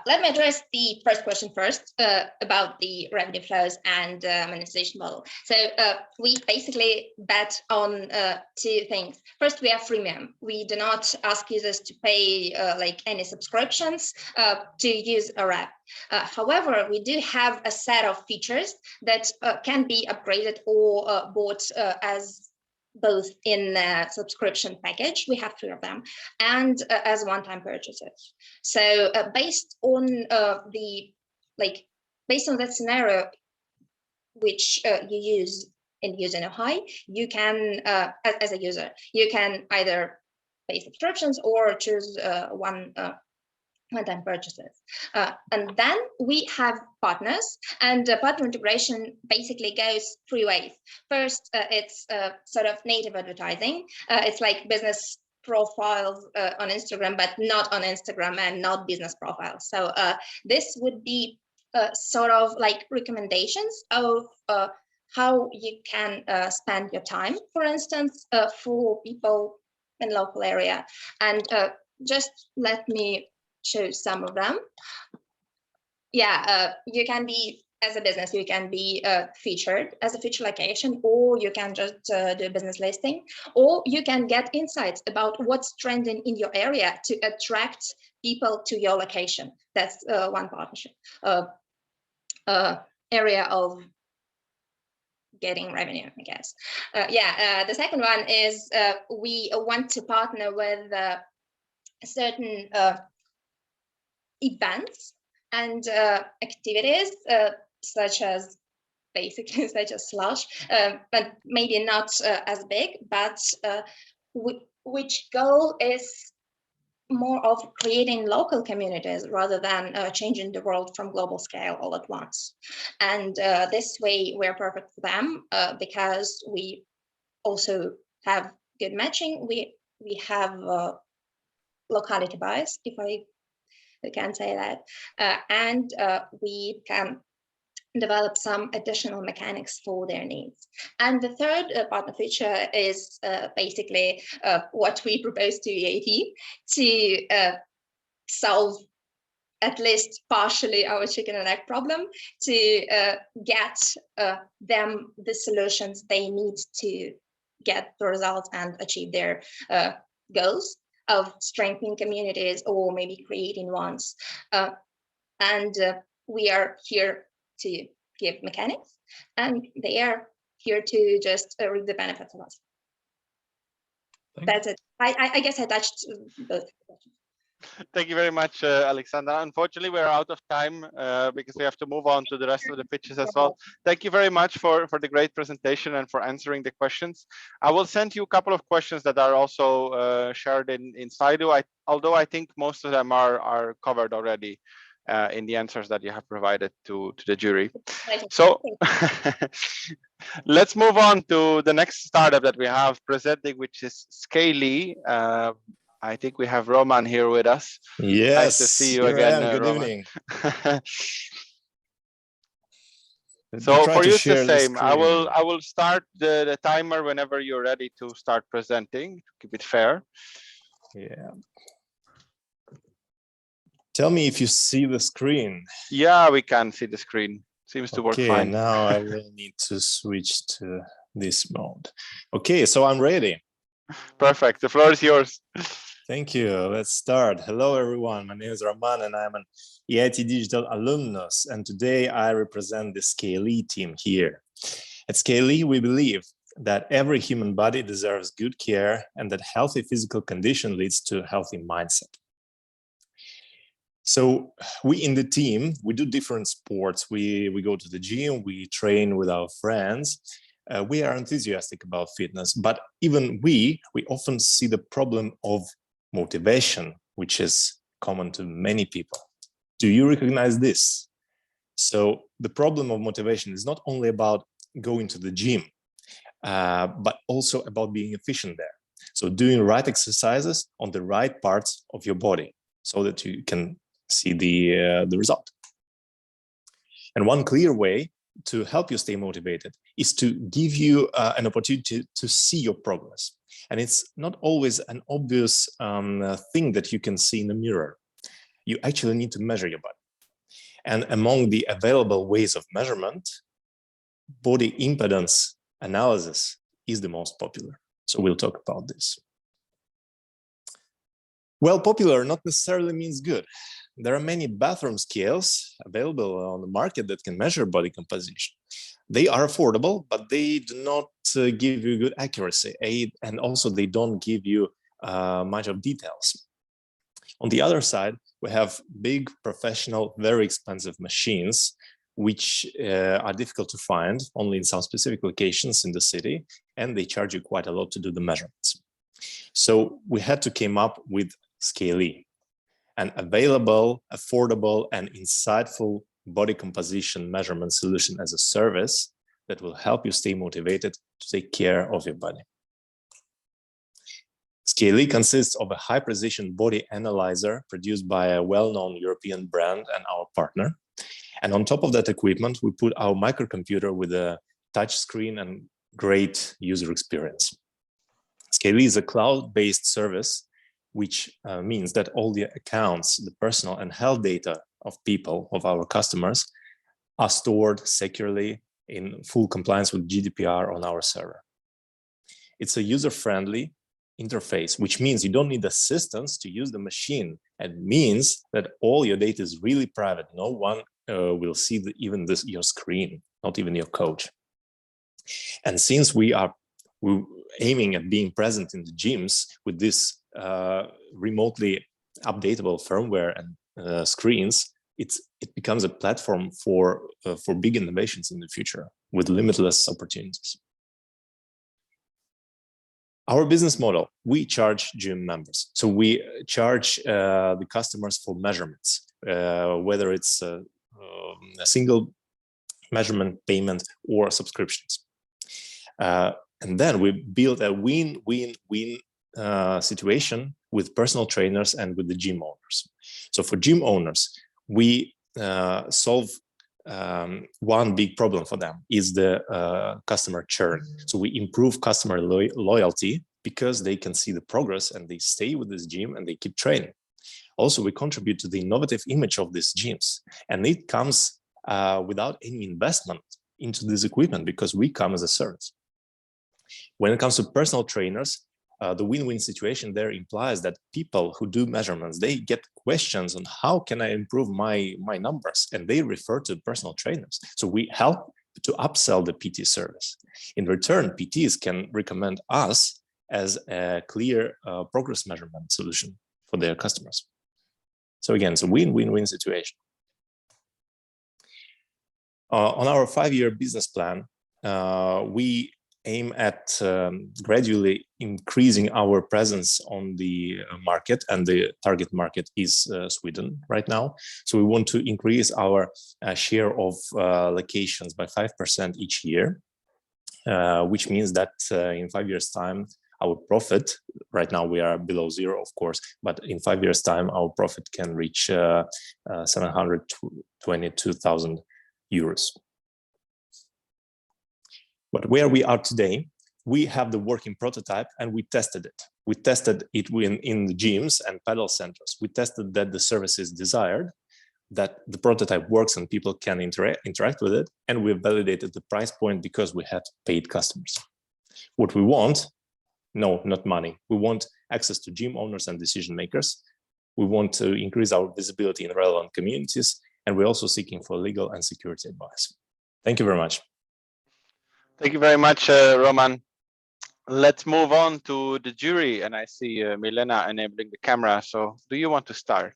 let me address the first question first about the revenue flows and monetization model. So we basically bet on two things. First, we have freemium. We do not ask users to pay like any subscriptions to use our app. However, we do have a set of features that can be upgraded or bought as both in a subscription package, we have 3 of them, and as one-time purchases. So based on based on that scenario which you use in using High, you can as a user, you can either pay subscriptions or choose one-time purchases. And then we have partners, and partner integration basically goes 3 ways. First, it's sort of native advertising. It's like business profiles on Instagram, but not on Instagram and not business profiles. So this would be sort of like recommendations of how you can spend your time, for instance, for people in local area. And just let me show some of them. Yeah, you can be, as a business, you can be featured as a feature location, or you can just do a business listing, or you can get insights about what's trending in your area to attract people to your location. That's one partnership area of getting revenue, I guess. The second one is we want to partner with certain events and activities such as Slush, but maybe not as big, but which goal is more of creating local communities rather than changing the world from global scale all at once. And this way we're perfect for them because we also have good matching. We have locality bias, if I can say that, and we can develop some additional mechanics for their needs. And the third partner feature is basically what we propose to EAT to solve at least partially our chicken and egg problem, to get them the solutions they need to get the results and achieve their goals of strengthening communities or maybe creating ones. And we are here to give mechanics, and they are here to just reap the benefits of us. That's it. I guess I touched both questions. Thank you very much, Alexandra. Unfortunately, we're out of time because we have to move on to the rest of the pitches as well. Thank you very much for the great presentation and for answering the questions. I will send you a couple of questions that are also shared in Slido, although I think most of them are covered already in the answers that you have provided to the jury. So let's move on to the next startup that we have presenting, which is Scaly. I think we have Roman here with us. Yes, nice to see you again, Good Roman. evening. So for you it's the same. I will start the timer whenever you're ready to start presenting, to keep it fair. Yeah. Tell me if you see the screen. Yeah, we can see the screen. Seems to work fine. Now I will need to switch to this mode. Okay, so I'm ready. Perfect. The floor is yours. Thank you. Let's start. Hello, everyone. My name is Roman, and I'm an EIT Digital alumnus. And today I represent the Scaly team here. At Scaly, we believe that every human body deserves good care and that healthy physical condition leads to a healthy mindset. So we in the team, we do different sports. We go to the gym, we train with our friends. We are enthusiastic about fitness, but even we often see the problem of motivation, which is common to many people. Do you recognize this? So the problem of motivation is not only about going to the gym, but also about being efficient there. So doing right exercises on the right parts of your body so that you can see the result. And one clear way to help you stay motivated is to give you an opportunity to see your progress. And it's not always an obvious thing that you can see in the mirror. you actually need to measure your body. And among the available ways of measurement, body impedance analysis is the most popular. So we'll talk about this. Well, popular not necessarily means good. There are many bathroom scales available on the market that can measure body composition. They are affordable, but they do not give you good accuracy, and also they don't give you much of details. On the other side, we have big, professional, very expensive machines, which are difficult to find only in some specific locations in the city, and they charge you quite a lot to do the measurements. So we had to come up with Scaley, an available, affordable, and insightful body composition measurement solution as a service that will help you stay motivated to take care of your body. Scaley consists of a high-precision body analyzer produced by a well-known European brand and our partner. And on top of that equipment, we put our microcomputer with a touch screen and great user experience. Scaley is a cloud-based service, which means that all the accounts, the personal and health data of people, of our customers, are stored securely in full compliance with GDPR on our server. It's a user-friendly interface, which means you don't need assistance to use the machine. It means that all your data is really private. No one will see even your screen, not even your coach. And since we're aiming at being present in the gyms with this remotely updatable firmware and screens, it becomes a platform for big innovations in the future with limitless opportunities. Our business model, we charge gym members. So we charge the customers for measurements, whether it's a single measurement payment or subscriptions. And then we build a win-win-win situation with personal trainers and with the gym owners. So for gym owners, we solve one big problem for them is the customer churn. So we improve customer loyalty because they can see the progress and they stay with this gym and they keep training. Also, we contribute to the innovative image of these gyms, and it comes without any investment into this equipment because we come as a service. When it comes to personal trainers, the win-win situation there implies that people who do measurements, they get questions on how can I improve my numbers, and they refer to personal trainers. So we help to upsell the PT service. In return, PTs can recommend us as a clear progress measurement solution for their customers. So again, it's a win-win-win situation. On our 5-year business plan, we aim at gradually increasing our presence on the market, and the target market is Sweden right now. So we want to increase our share of locations by 5% each year, which means that in 5 years' time, our profit, right now we are below zero, of course, but in 5 years' time, our profit can reach 722,000 euros. But where we are today, we have the working prototype and we tested it. We tested it in the gyms and paddle centers. We tested that the service is desired, that the prototype works and people can interact with it, and we validated the price point because we had paid customers. What we want, no, not money. We want access to gym owners and decision makers. We want to increase our visibility in relevant communities, and we're also seeking for legal and security advice. Thank you very much. Thank you very much, Roman. Let's move on to the jury, and I see Milena enabling the camera. So do you want to start?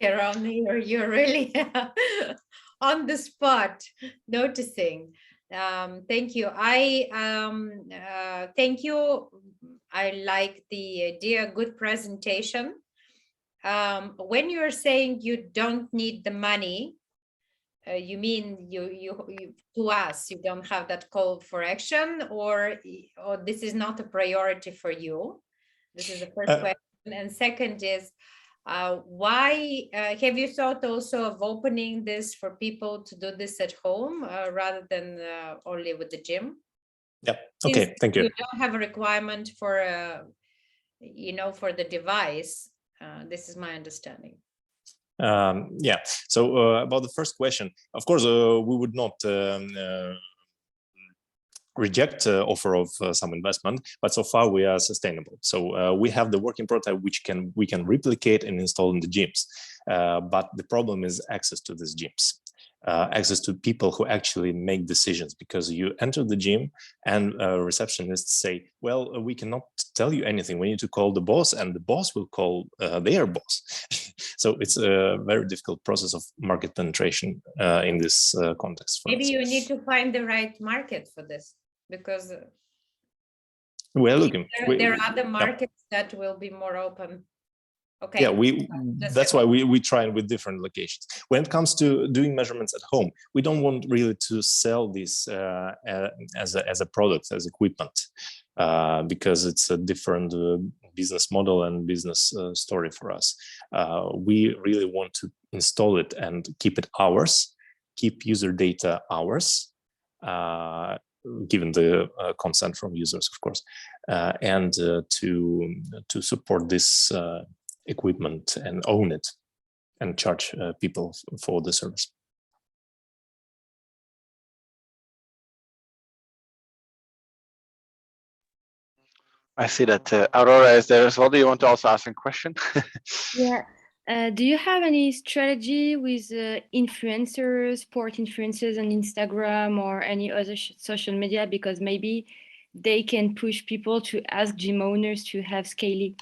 Ronnie, you're really on the spot, noticing. Thank you. Thank you. I like the idea, good presentation. When you're saying you don't need the money, you mean you to us, you don't have that call for action, or this is not a priority for you? This is the first question. And second is, why have you thought also of opening this for people to do this at home rather than only with the gym? Yeah. Okay. Thank you. You don't have a requirement for for the device. This is my understanding. Yeah, so about the first question, of course, we would not reject offer of some investment, but so far we are sustainable. So we have the working prototype which we can replicate and install in the gyms. But the problem is access to these gyms. Access to people who actually make decisions, because you enter the gym and receptionists say, well, we cannot tell you anything. We need to call the boss, and the boss will call their boss. So it's a very difficult process of market penetration in this context. Maybe you need to find the right market for this, because we're looking. There are other markets that will be more open. Okay. Yeah, that's why we try with different locations. When it comes to doing measurements at home, we don't want really to sell this as a product, as equipment, because it's a different business model and business story for us. We really want to install it and keep it ours, keep user data ours, given the consent from users, of course, and to support this equipment and own it and charge people for the service. I see that Aurora is there as well. Do you want to also ask a question? Yeah. Do you have any strategy with influencers, sport influencers on Instagram or any other social media? Because maybe they can push people to ask gym owners to have scaling.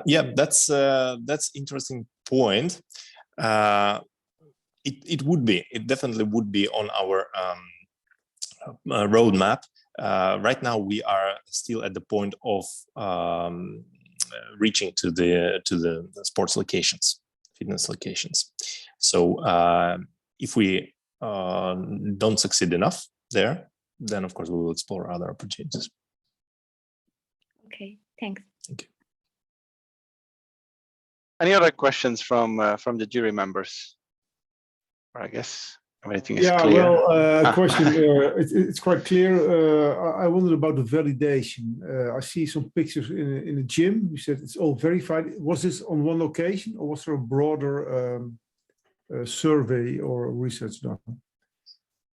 Yeah, that's interesting point. It definitely would be on our roadmap. Right now, we are still at the point of reaching to the sports locations, fitness locations. So if we don't succeed enough there, then of course we will explore other opportunities. Okay, thanks. Thank you. Any other questions from the jury members? Or I guess everything is Yeah, clear. well, a question. It's quite clear. I wondered about the validation. I see some pictures in a gym. You said it's all verified. Was this on one location, or was there a broader survey or research done?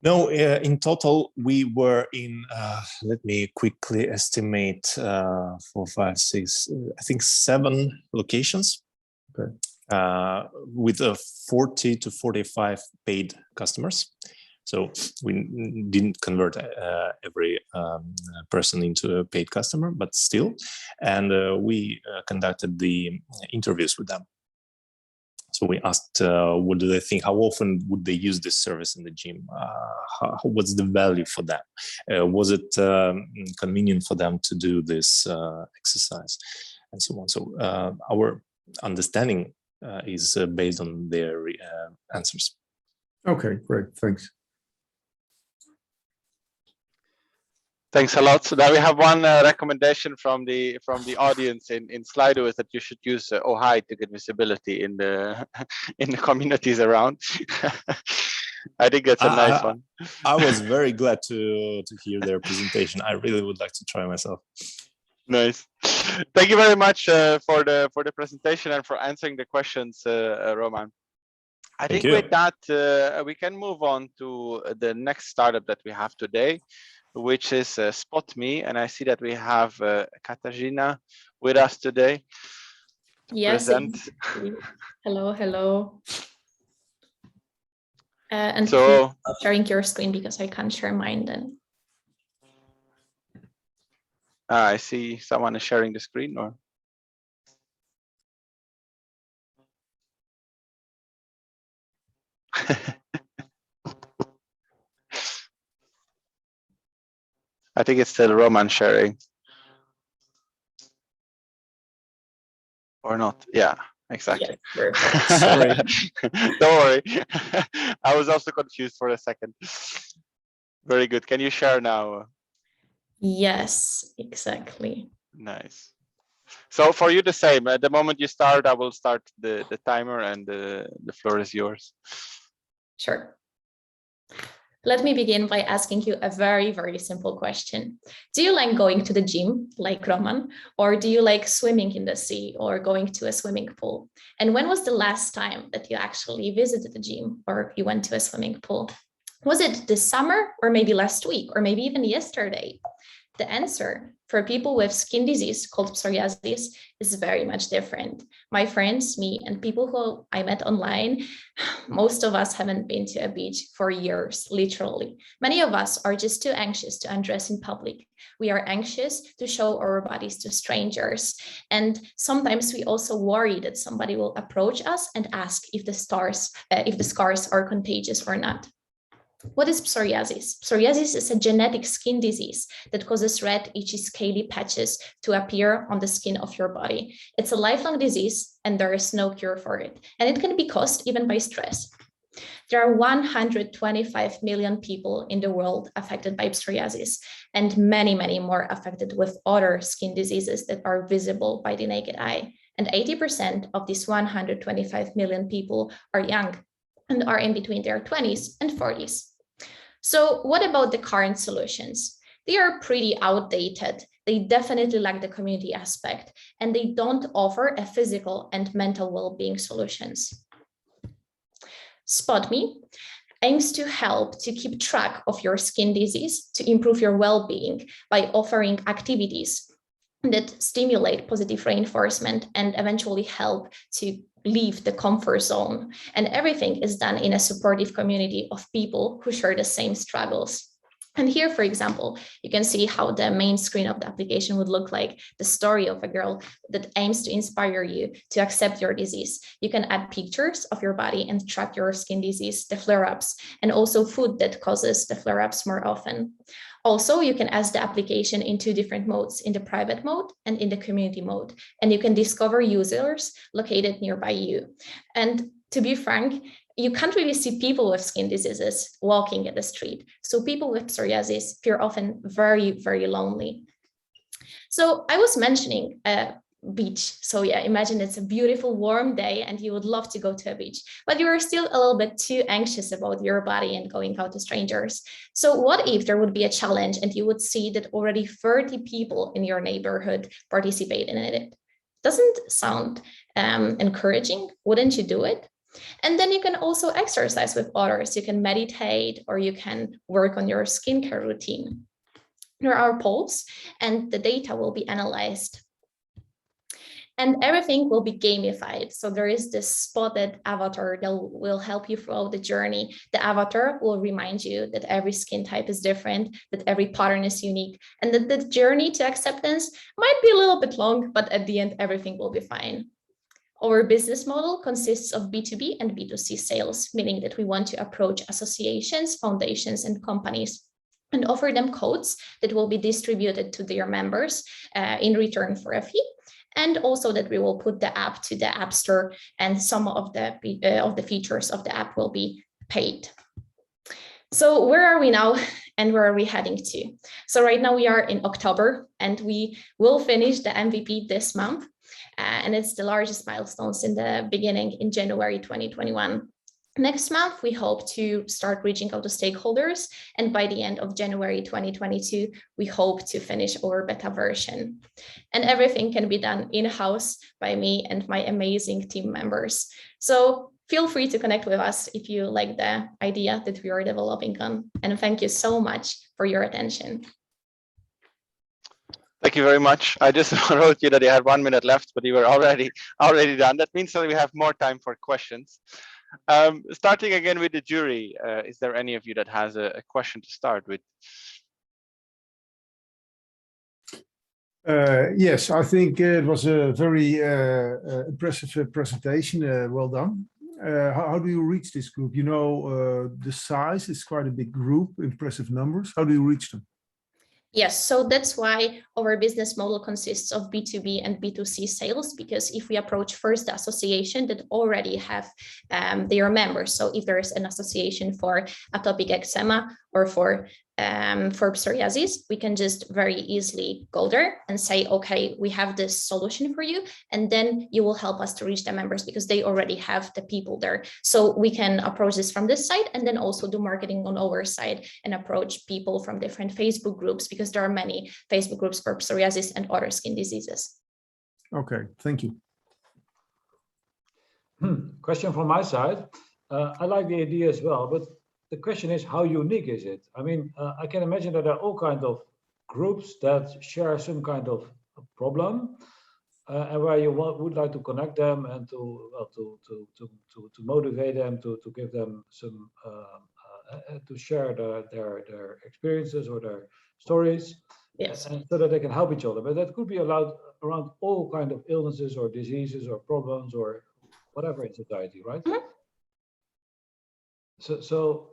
No, in total, we were in, let me quickly estimate, 4, 5, 6, I think 7 locations. Okay. With 40 to 45 paid customers. So we didn't convert every person into a paid customer, but still. And we conducted the interviews with them. So we asked, what do they think? How often would they use this service in the gym? What's the value for them? Was it convenient for them to do this exercise? And so on. So our understanding is based on their answers. Okay, great, thanks. Thanks a lot. So now we have one recommendation from the audience in Slido is that you should use OHI to get visibility in the in the communities around. I think that's a nice one. I was very glad to hear their presentation. I really would like to try myself. Nice. Thank you very much for the presentation and for answering the questions, Roman. I think with that we can move on to the next startup that we have today, which is SpotMe, and I see that we have Katarzyna with us today. Yes. Present. Hello, hello. And so sharing your screen because I can't share mine then. I see someone is sharing the screen, or I think it's still Roman sharing. Or not. Yeah, exactly. Yes, sorry. Don't worry. I was also confused for a second. Very good. Can you share now? Yes, exactly. Nice. So for you the same. At the moment you start, I will start the timer, and the floor is yours. Sure. Let me begin by asking you a very, very simple question. Do you like going to the gym, like Roman, or do you like swimming in the sea or going to a swimming pool? And when was the last time that you actually visited the gym or you went to a swimming pool? Was it this summer or maybe last week or maybe even yesterday? The answer for people with skin disease called psoriasis is very much different. My friends, me, and people who I met online, most of us haven't been to a beach for years, literally. Many of us are just too anxious to undress in public. We are anxious to show our bodies to strangers. And sometimes we also worry that somebody will approach us and ask if the scars are contagious or not. What is psoriasis? Psoriasis is a genetic skin disease that causes red, itchy, scaly patches to appear on the skin of your body. It's a lifelong disease and there is no cure for it. And it can be caused even by stress. There are 125 million people in the world affected by psoriasis and many, many more affected with other skin diseases that are visible by the naked eye. And 80% of these 125 million people are young and are in between their 20s and 40s. So what about the current solutions? They are pretty outdated. They definitely lack the community aspect, and they don't offer a physical and mental well-being solutions. SpotMe aims to help to keep track of your skin disease, to improve your well-being by offering activities that stimulate positive reinforcement and eventually help to leave the comfort zone. And everything is done in a supportive community of people who share the same struggles. And here, for example, you can see how the main screen of the application would look like, the story of a girl that aims to inspire you to accept your disease. You can add pictures of your body and track your skin disease, the flare-ups, and also food that causes the flare-ups more often. Also, you can ask the application in two different modes, in the private mode and in the community mode, and you can discover users located nearby you. And to be frank, you can't really see people with skin diseases walking in the street. So people with psoriasis are often very, very lonely. So I was mentioning beach. So yeah, imagine it's a beautiful warm day and you would love to go to a beach, but you are still a little bit too anxious about your body and going out to strangers. So what if there would be a challenge and you would see that already 30 people in your neighborhood participate in it? Doesn't sound encouraging? Wouldn't you do it? And then you can also exercise with others. You can meditate or you can work on your skincare routine. There are polls and the data will be analyzed. And everything will be gamified. So there is this spotted avatar that will help you throughout the journey. The avatar will remind you that every skin type is different, that every pattern is unique, and that the journey to acceptance might be a little bit long, but at the end, everything will be fine. Our business model consists of B2B and B2C sales, meaning that we want to approach associations, foundations, and companies and offer them codes that will be distributed to their members in return for a fee. And also that we will put the app to the App Store and some of the features of the app will be paid. So where are we now and where are we heading to? So right now we are in October and we will finish the MVP this month. And it's the largest milestones in the beginning in January 2021. Next month, we hope to start reaching out to stakeholders. And by the end of January 2022, we hope to finish our beta version. And everything can be done in-house by me and my amazing team members. So feel free to connect with us if you like the idea that we are developing on. And thank you so much for your attention. Thank you very much. I just wrote you that you had 1 minute left, but you were already done. That means that we have more time for questions. Starting again with the jury, is there any of you that has a question to start with? Yes, I think it was a very impressive presentation. Well done. How do you reach this group? You know, the size is quite a big group, impressive numbers. How do you reach them? Yes, so that's why our business model consists of B2B and B2C sales, because if we approach first the association that already have their members, so if there is an association for atopic eczema or for for psoriasis, we can just very easily go there and say, okay, we have this solution for you, and then you will help us to reach the members because they already have the people there. So we can approach this from this side and then also do marketing on our side and approach people from different Facebook groups, because there are many Facebook groups for psoriasis and other skin diseases. Okay, thank you. Question from my side. I like the idea as well, but the question is, how unique is it? I mean, I can imagine that there are all kinds of groups that share some kind of problem, and where you would like to connect them and to motivate them, to give them some to share their experiences or their stories. Yes. And so that they can help each other. But that could be allowed around all kinds of illnesses or diseases or problems or whatever in society, right? Mm-hmm. So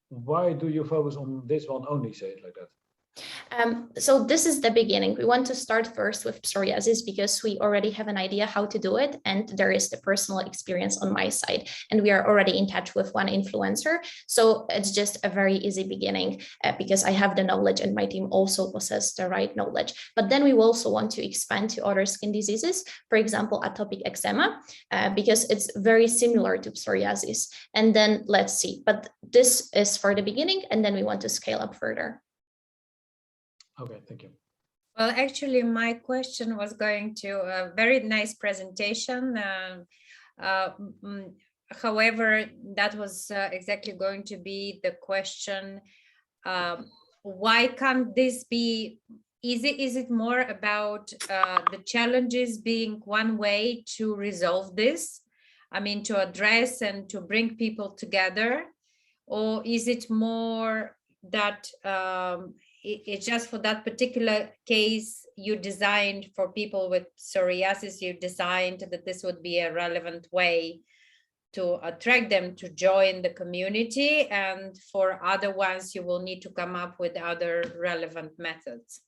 why do you focus on this one only, say it like that? So this is the beginning. We want to start first with psoriasis because we already have an idea how to do it, and there is the personal experience on my side, and we are already in touch with one influencer. So it's just a very easy beginning because I have the knowledge and my team also possess the right knowledge. But then we will also want to expand to other skin diseases, for example, atopic eczema, because it's very similar to psoriasis. And then let's see, but this is for the beginning, and then we want to scale up further. Okay, thank you. Well, actually, my question was going to a very nice presentation. However, that was exactly going to be the question. Why can't this be easy? Is it more about the challenges being one way to resolve this? I mean, to address and to bring people together? Or is it more that it's just for that particular case you designed for people with psoriasis, you designed that this would be a relevant way to attract them to join the community, and for other ones you will need to come up with other relevant methods?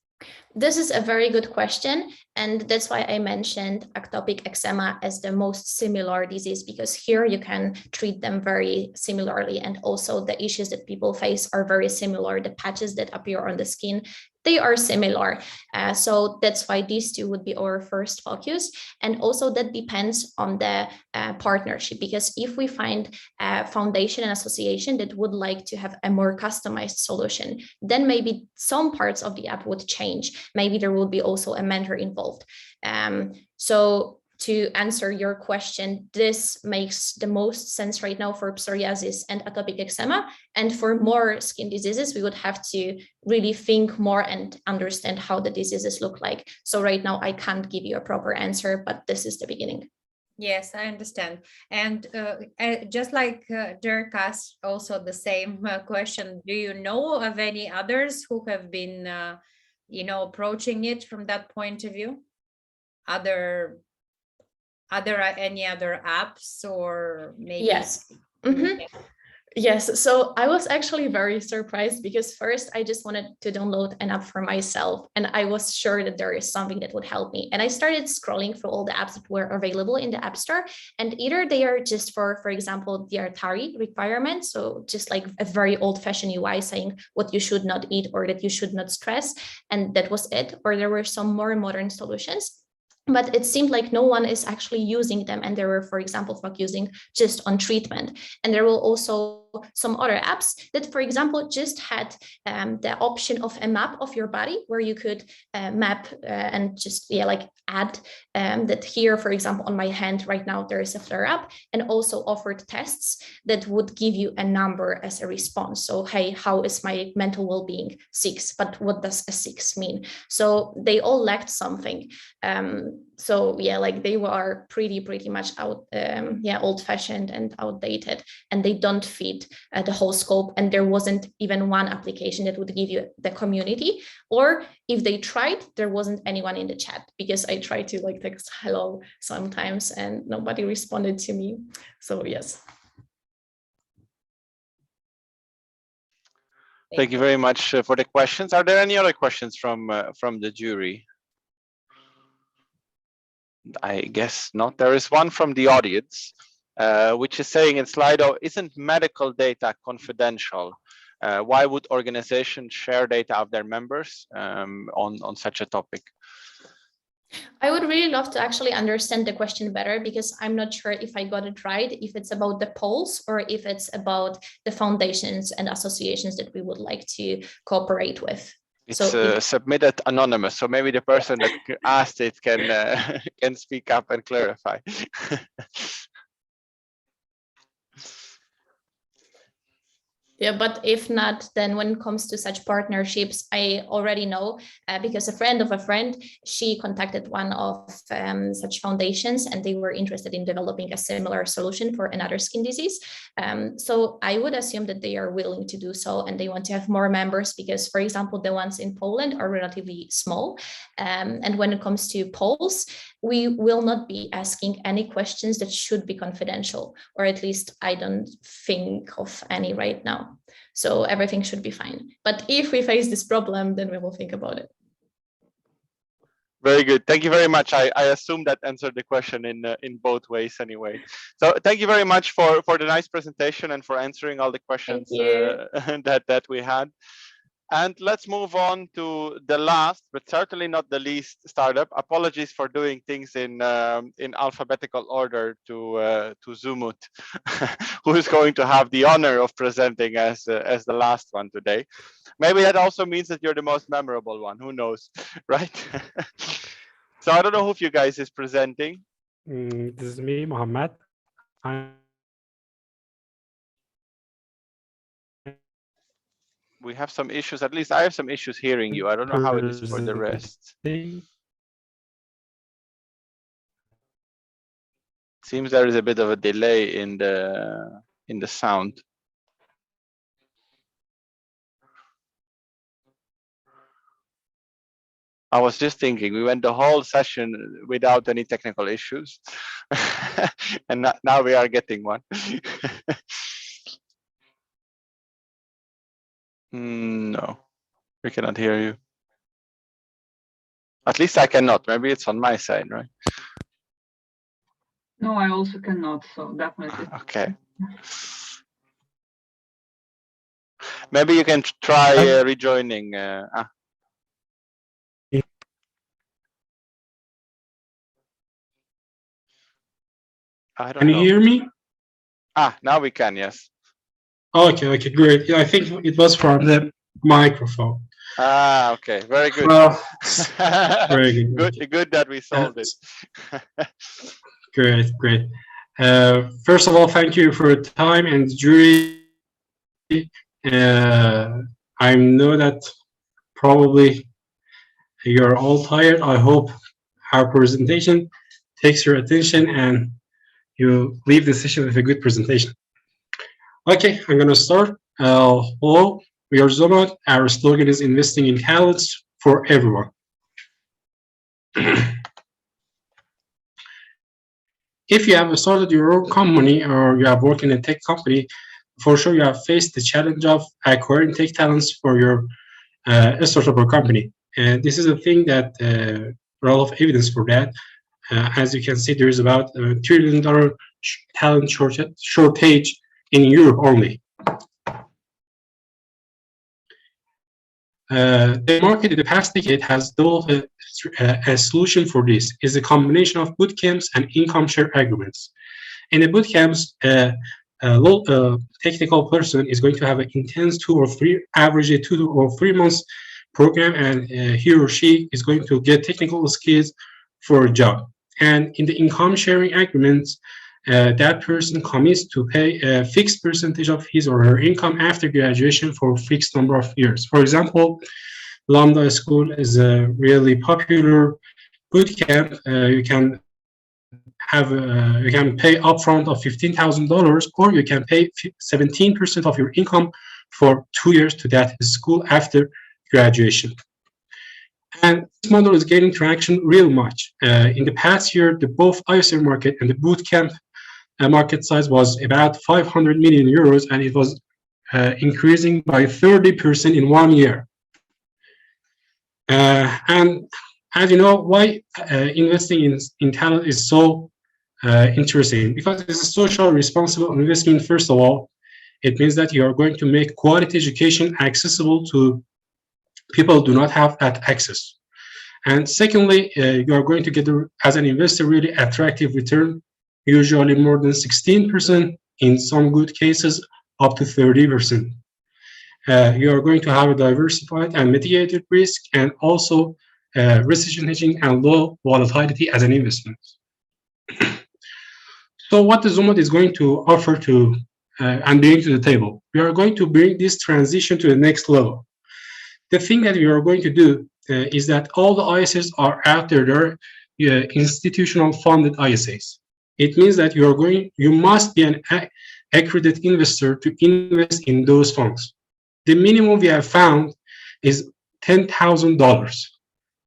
This is a very good question, and that's why I mentioned atopic eczema as the most similar disease, because here you can treat them very similarly, and also the issues that people face are very similar. The patches that appear on the skin, they are similar. So that's why these two would be our first focus. And also that depends on the partnership, because if we find a foundation and association that would like to have a more customized solution, then maybe some parts of the app would change. Maybe there will be also a mentor involved. So to answer your question, this makes the most sense right now for psoriasis and atopic eczema. And for more skin diseases, we would have to really think more and understand how the diseases look like. So right now, I can't give you a proper answer, but this is the beginning. Yes, I understand. And just like Dirk asked also the same question, do you know of any others who have been, approaching it from that point of view? Are there any other apps or maybe? Yes. Mm-hmm. Yes, so I was actually very surprised because first I just wanted to download an app for myself, and I was sure that there is something that would help me. And I started scrolling through all the apps that were available in the App Store, and either they are just for example, the Atari requirement, so just like a very old-fashioned UI saying what you should not eat or that you should not stress, and that was it, or there were some more modern solutions. But it seemed like no one is actually using them. And they were, for example, focusing just on treatment. And there were also some other apps that, for example, just had the option of a map of your body where you could map and just add that here, for example, on my hand right now, there is a flare up, and also offered tests that would give you a number as a response. So, hey, how is my mental well-being? 6, but what does a 6 mean? So they all lacked something. So yeah, like they were pretty much old-fashioned and outdated, and they don't fit the whole scope. And there wasn't even one application that would give you the community, or if they tried, there wasn't anyone in the chat, because I tried to text hello sometimes and nobody responded to me. So yes. Thank you very much for the questions. Are there any other questions from the jury? I guess not. There is one from the audience, which is saying in Slido, isn't medical data confidential? Why would organizations share data of their members on such a topic? I would really love to actually understand the question better, because I'm not sure if I got it right, if it's about the polls or if it's about the foundations and associations that we would like to cooperate with. It's So submitted anonymous, so maybe the person that asked it can can speak up and clarify. Yeah, but if not, then when it comes to such partnerships, I already know because a friend of a friend, she contacted one of such foundations, and they were interested in developing a similar solution for another skin disease. So I would assume that they are willing to do so, and they want to have more members because, for example, the ones in Poland are relatively small. And when it comes to polls, we will not be asking any questions that should be confidential, or at least I don't think of any right now. So everything should be fine. But if we face this problem, then we will think about it. Very good. Thank you very much. I assume that answered the question in both ways anyway. So thank you very much for the nice presentation and for answering all the questions that we had. And let's move on to the last, but certainly not the least startup. Apologies for doing things in alphabetical order to Zumut, who is going to have the honor of presenting as the last one today. Maybe that also means that you're the most memorable one. Who knows, right? So I don't know who of you guys is presenting. This is me, Mohammed. We have some issues. At least I have some issues hearing you. I don't know how it is for the rest. Seems there is a bit of a delay in the sound. I was just thinking, we went the whole session without any technical issues, and now we are getting one. No, we cannot hear you. At least I cannot. Maybe it's on my side, right? No, I also cannot, so definitely. Okay. Maybe you can try rejoining. I don't know. Can you hear me? Now we can, yes. Okay, great. Yeah, I think it was from the microphone. Okay, very good. Well, very good. Good that we solved it. Great. First of all, thank you for your time and jury. I know that probably you're all tired. I hope our presentation takes your attention and you leave the session with a good presentation. Okay, I'm gonna start. Hello, we are Zoma. Our slogan is investing in talents for everyone. If you have started your own company or you have worked in a tech company, for sure you have faced the challenge of acquiring tech talents for your startup or company. And this is a thing that a lot of evidence for that. As you can see, there is about $1 trillion talent shortage in Europe only. The market in the past decade has developed a solution for this. Is a combination of bootcamps and income share agreements. In the bootcamps, a low technical person is going to have an intense average 2 or 3 months program, and he or she is going to get technical skills for a job. And in the income sharing agreements, that person commits to pay a fixed percentage of his or her income after graduation for a fixed number of years. For example, Lambda School is a really popular bootcamp. You can pay upfront of $15,000, or you can pay 17% of your income for 2 years to that school after graduation. And this model is gaining traction real much. In the past year, both ISR market and the bootcamp market size was about 500 million euros, and it was increasing by 30% in 1 year. And as you know, why investing in talent is so interesting? Because it's a social responsible investment, first of all. It means that you are going to make quality education accessible to people who do not have that access. And secondly, you are going to get, as an investor, really attractive return, usually more than 16%, in some good cases, up to 30%. You are going to have a diversified and mitigated risk, and also recession hedging and low volatility as an investment. So what the Zumot is going to offer to and bring to the table, we are going to bring this transition to the next level. The thing that we are going to do is that all the ISAs are out there, they're institutional funded ISAs. It means that you must be an accredited investor to invest in those funds. The minimum we have found is $10,000.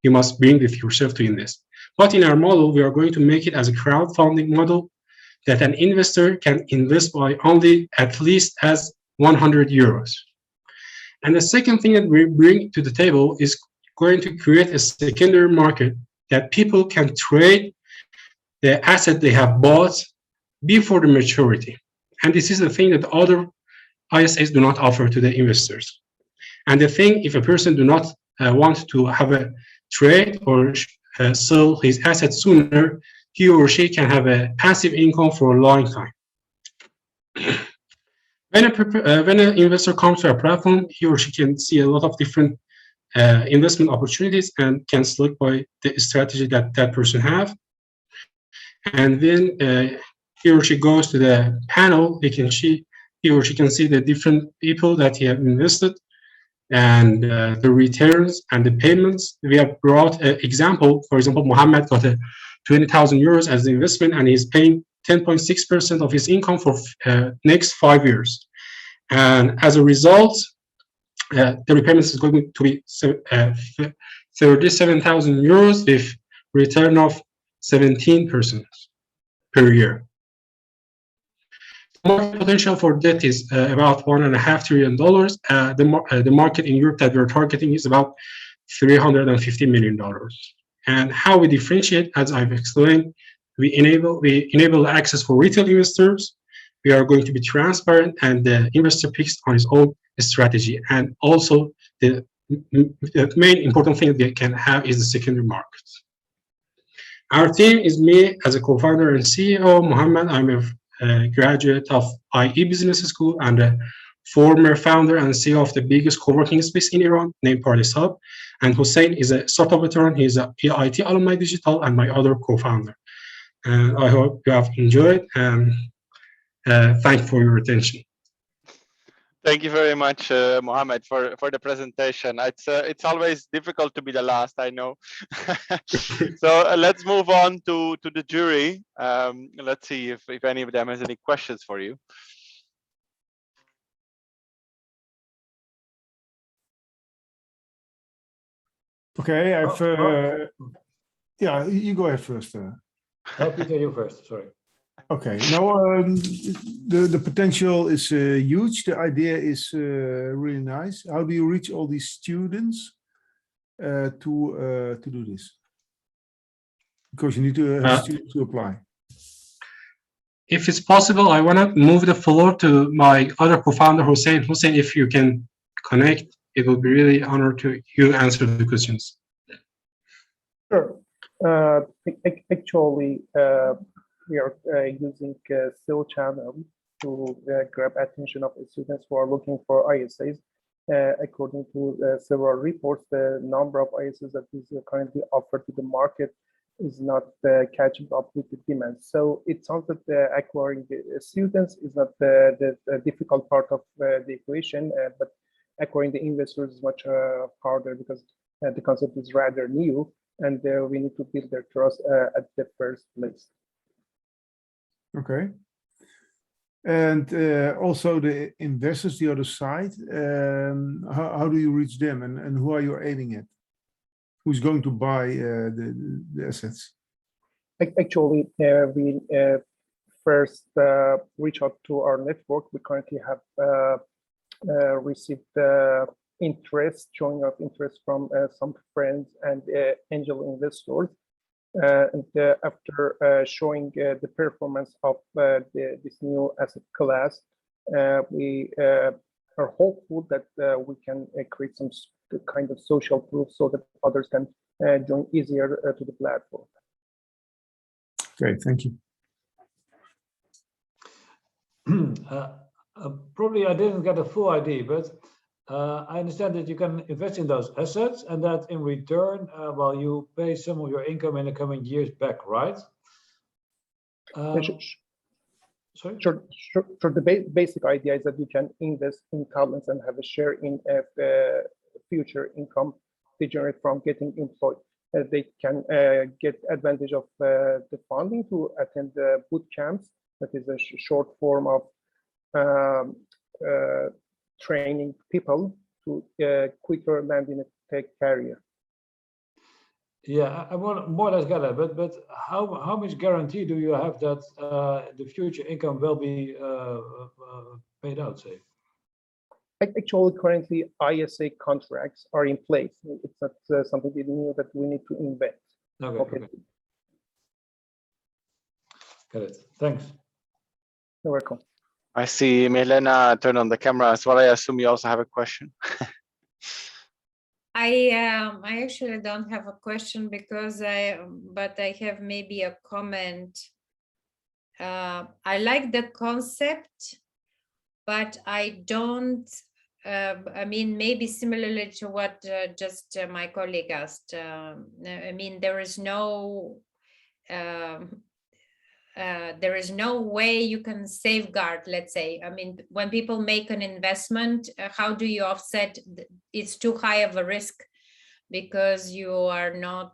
You must bring with yourself to invest. But in our model, we are going to make it as a crowdfunding model that an investor can invest by only at least as 100 euros. And the second thing that we bring to the table is going to create a secondary market that people can trade the asset they have bought before the maturity. And this is the thing that other ISAs do not offer to the investors. And the thing, if a person do not want to have a trade or sell his assets sooner, he or she can have a passive income for a long time. When an investor comes to our platform, he or she can see a lot of different investment opportunities and can select by the strategy that that person have. And then he or she goes to the panel, he or she can see the different people that he have invested and the returns and the payments. We have brought an example. For example, Mohammed got a 20,000 euros as an investment, and he's paying 10.6% of his income for next 5 years. And as a result, the repayments is going to be 37,000 euros with return of 17% per year. The market potential for that is about $1.5 trillion. The market in Europe that we're targeting is about $350 million. And how we differentiate, as I've explained, we enable access for retail investors. We are going to be transparent, and the investor picks on his own strategy. And also, the main important thing they can have is the secondary market. Our team is me as a co-founder and CEO, Mohammed. I'm a graduate of IE Business School and a former founder and CEO of the biggest co-working space in Iran named Party Hub. And Hussein is a startup veteran. He's a IT Alumni Digital and my other co-founder. And I hope you have enjoyed, and thank you for your attention. Thank you very much, Mohammed, for the presentation. It's always difficult to be the last, I know. So let's move on to the jury. Let's see if any of them has any questions for you. Okay, yeah, you go ahead first. No, Peter, you first. Sorry. Okay, no, the potential is huge. The idea is really nice. How do you reach all these students to do this? Because you need to have students to apply. If it's possible, I want to move the floor to my other co-founder, Hussein. Hussein, if you can connect, it will be really an honor to you answer the questions. Sure. Actually, we are using SEO channel to grab attention of students who are looking for ISAs. According to several reports, the number of ISAs that is currently offered to the market is not catching up with the demand. So it sounds that acquiring the students is not the difficult part of the equation, but acquiring the investors is much harder because the concept is rather new, and we need to build their trust at the first place. Okay. And also the investors, the other side, how do you reach them, and who are you aiming at? Who's going to buy the assets? Actually, we first reach out to our network. We currently have received showing of interest from some friends and angel investors. And after showing the performance of this new asset class, we are hopeful that we can create some kind of social proof so that others can join easier to the platform. Okay, thank you. Probably I didn't get a full idea, but I understand that you can invest in those assets and that in return, well, you pay some of your income in the coming years back, right? Sorry? Sure. The basic idea is that you can invest in talents and have a share in future income they generate from getting employed. They can get advantage of the funding to attend the boot camps. That is a short form of training people to quicker land in a tech career. Yeah, I want more or less get it, but how much guarantee do you have that the future income will be paid out, say? Actually, currently ISA contracts are in place. It's not something new that we need to invent. Okay. Got it. Thanks. You're welcome. I see Milena turn on the camera as well. I assume you also have a question. I actually don't have a question because but I have maybe a comment. I like the concept, but I don't. I mean, maybe similarly to what just my colleague asked. I mean, there is no way you can safeguard, let's say. I mean, when people make an investment, how do you offset? It's too high of a risk because you are not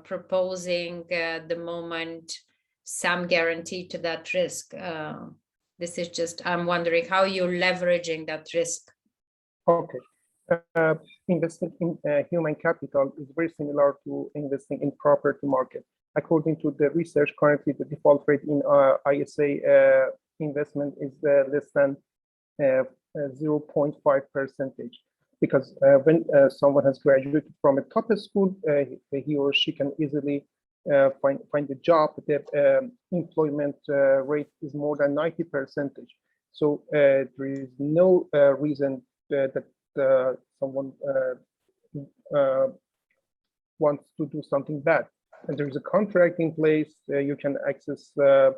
proposing the moment some guarantee to that risk. This is just, I'm wondering how you're leveraging that risk. Okay. Investing in human capital is very similar to investing in property market. According to the research, currently the default rate in ISA investment is less than 0.5%. Because when someone has graduated from a top school, he or she can easily find a job. The employment rate is more than 90%. So there is no reason that someone wants to do something bad. And there is a contract in place. You can access their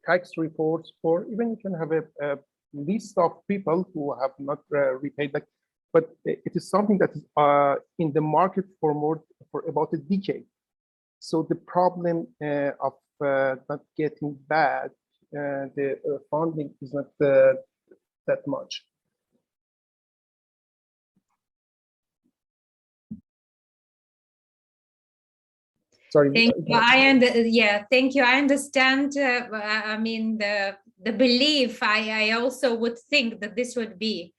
tax reports, or even you can have a list of people who have not repaid back. But it is something that is in the market for about a decade. So the problem of not getting back the funding is not that much. Sorry. Thank you. Thank you. I understand. I mean, the belief. I also would think that this would be,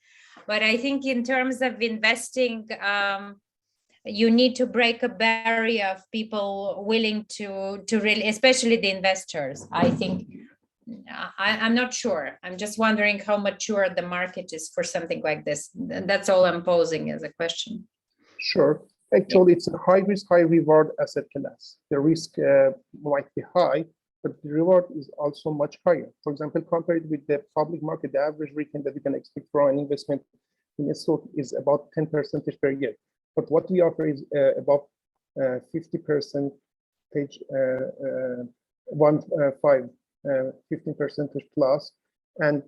but I think in terms of investing, you need to break a barrier of people willing to really, especially the investors. I think I'm not sure. I'm just wondering how mature the market is for something like this. That's all I'm posing as a question. Sure. Actually, it's a high risk, high reward asset class. The risk might be high, but the reward is also much higher. For example, compared with the public market, the average return that you can expect from an investment in a stock is about 10% per year. But what we offer is about 50%, 15% plus. And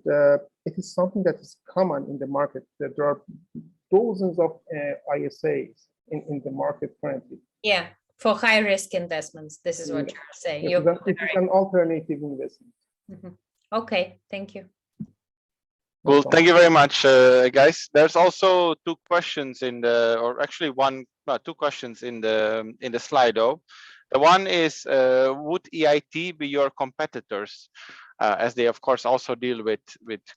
it is something that is common in the market. That there are dozens of ISAs in the market currently. Yeah, for high risk investments. This is what you're saying. It is an alternative investment. Mm-hmm. Okay, thank you. Well, thank you very much, guys. There's also two questions in the, or actually two questions in the Slido. The one is, would EIT be your competitors, as they of course also deal with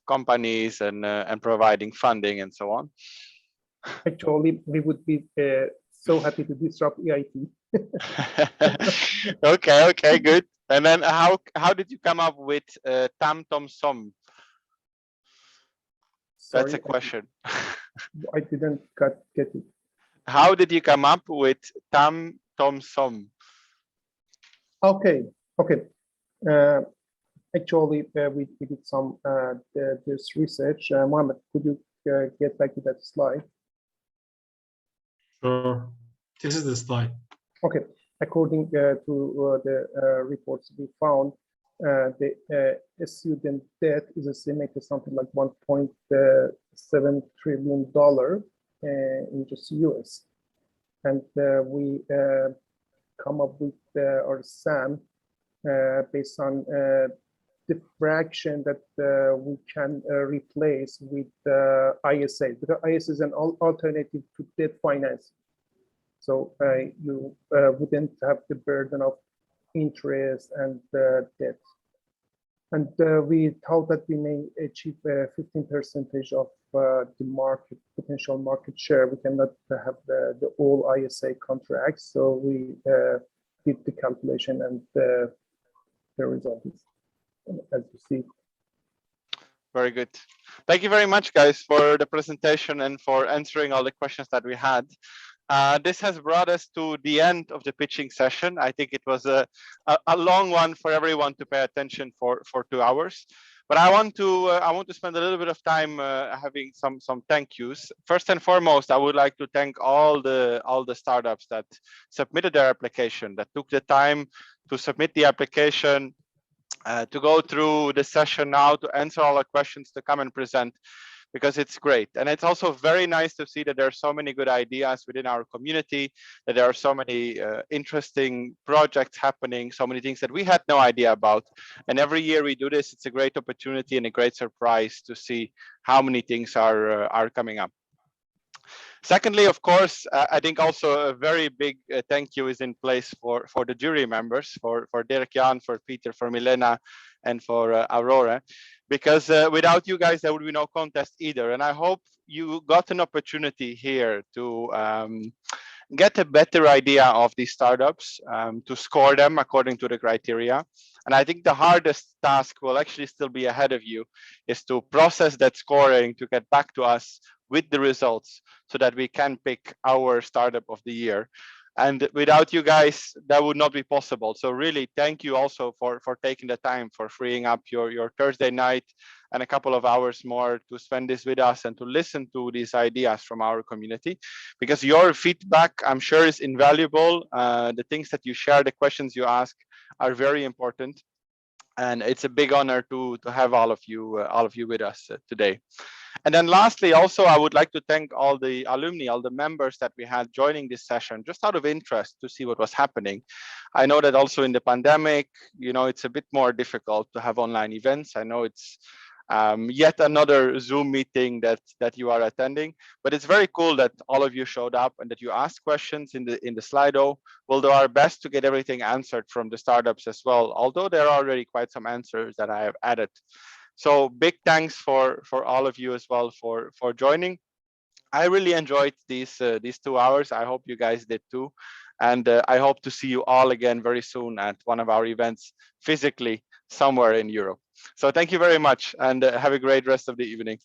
companies and providing funding and so on? Actually, we would be so happy to disrupt EIT. Okay, good. And then how did you come up with Tam Tom Som? That's a question. I didn't get it. How did you come up with Tam Tom Som? Okay. Actually, we did some this research. Mohammed, could you get back to that slide? Sure. This is the slide. Okay. According to the reports we found, the student debt is estimated to something like $1.7 trillion in just US. And we come up with our SAM based on the fraction that we can replace with ISA, because ISA is an alternative to debt finance. So you wouldn't have the burden of interest and debt. And we thought that we may achieve 15% of the market, potential market share. We cannot have the all ISA contracts. So we did the calculation, and the result is, as you see. Very good. Thank you very much, guys, for the presentation and for answering all the questions that we had. This has brought us to the end of the pitching session. I think it was a long one for everyone to pay attention for 2 hours. But I want to spend a little bit of time having some thank yous. First and foremost, I would like to thank all the startups that submitted their application, that took the time to submit the application, to go through the session now, to answer all the questions, to come and present, because it's great. And it's also very nice to see that there are so many good ideas within our community, that there are so many interesting projects happening, so many things that we had no idea about. And every year we do this, it's a great opportunity and a great surprise to see how many things are coming up. Secondly, of course, I think also a very big thank you is in place for the jury members, for Dirk-Jan, for Peter, for Milena, and for Aurora, because without you guys, there would be no contest either. And I hope you got an opportunity here to get a better idea of these startups, to score them according to the criteria. And I think the hardest task will actually still be ahead of you, is to process that scoring, to get back to us with the results so that we can pick our startup of the year. And without you guys, that would not be possible. So really, thank you also for taking the time, for freeing up your Thursday night and a couple of hours more to spend this with us and to listen to these ideas from our community. Because your feedback, I'm sure, is invaluable. The things that you share, the questions you ask are very important. And it's a big honor to have all of you with us today. And then lastly, also, I would like to thank all the alumni, all the members that we had joining this session, just out of interest to see what was happening. I know that also in the pandemic, it's a bit more difficult to have online events. I know it's yet another Zoom meeting that you are attending, but it's very cool that all of you showed up and that you asked questions in the Slido. We'll do our best to get everything answered from the startups as well, although there are already quite some answers that I have added. So big thanks for all of you as well for joining. I really enjoyed these 2 hours. I hope you guys did too. And I hope to see you all again very soon at one of our events physically somewhere in Europe. So thank you very much, and have a great rest of the evening.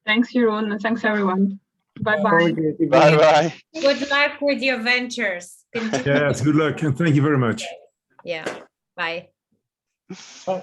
Thanks, Jeroen, and thanks everyone. Bye-bye. Bye-bye. Good luck with your ventures. Continue. Yes, good luck, and thank you very much. Yeah, bye. Bye.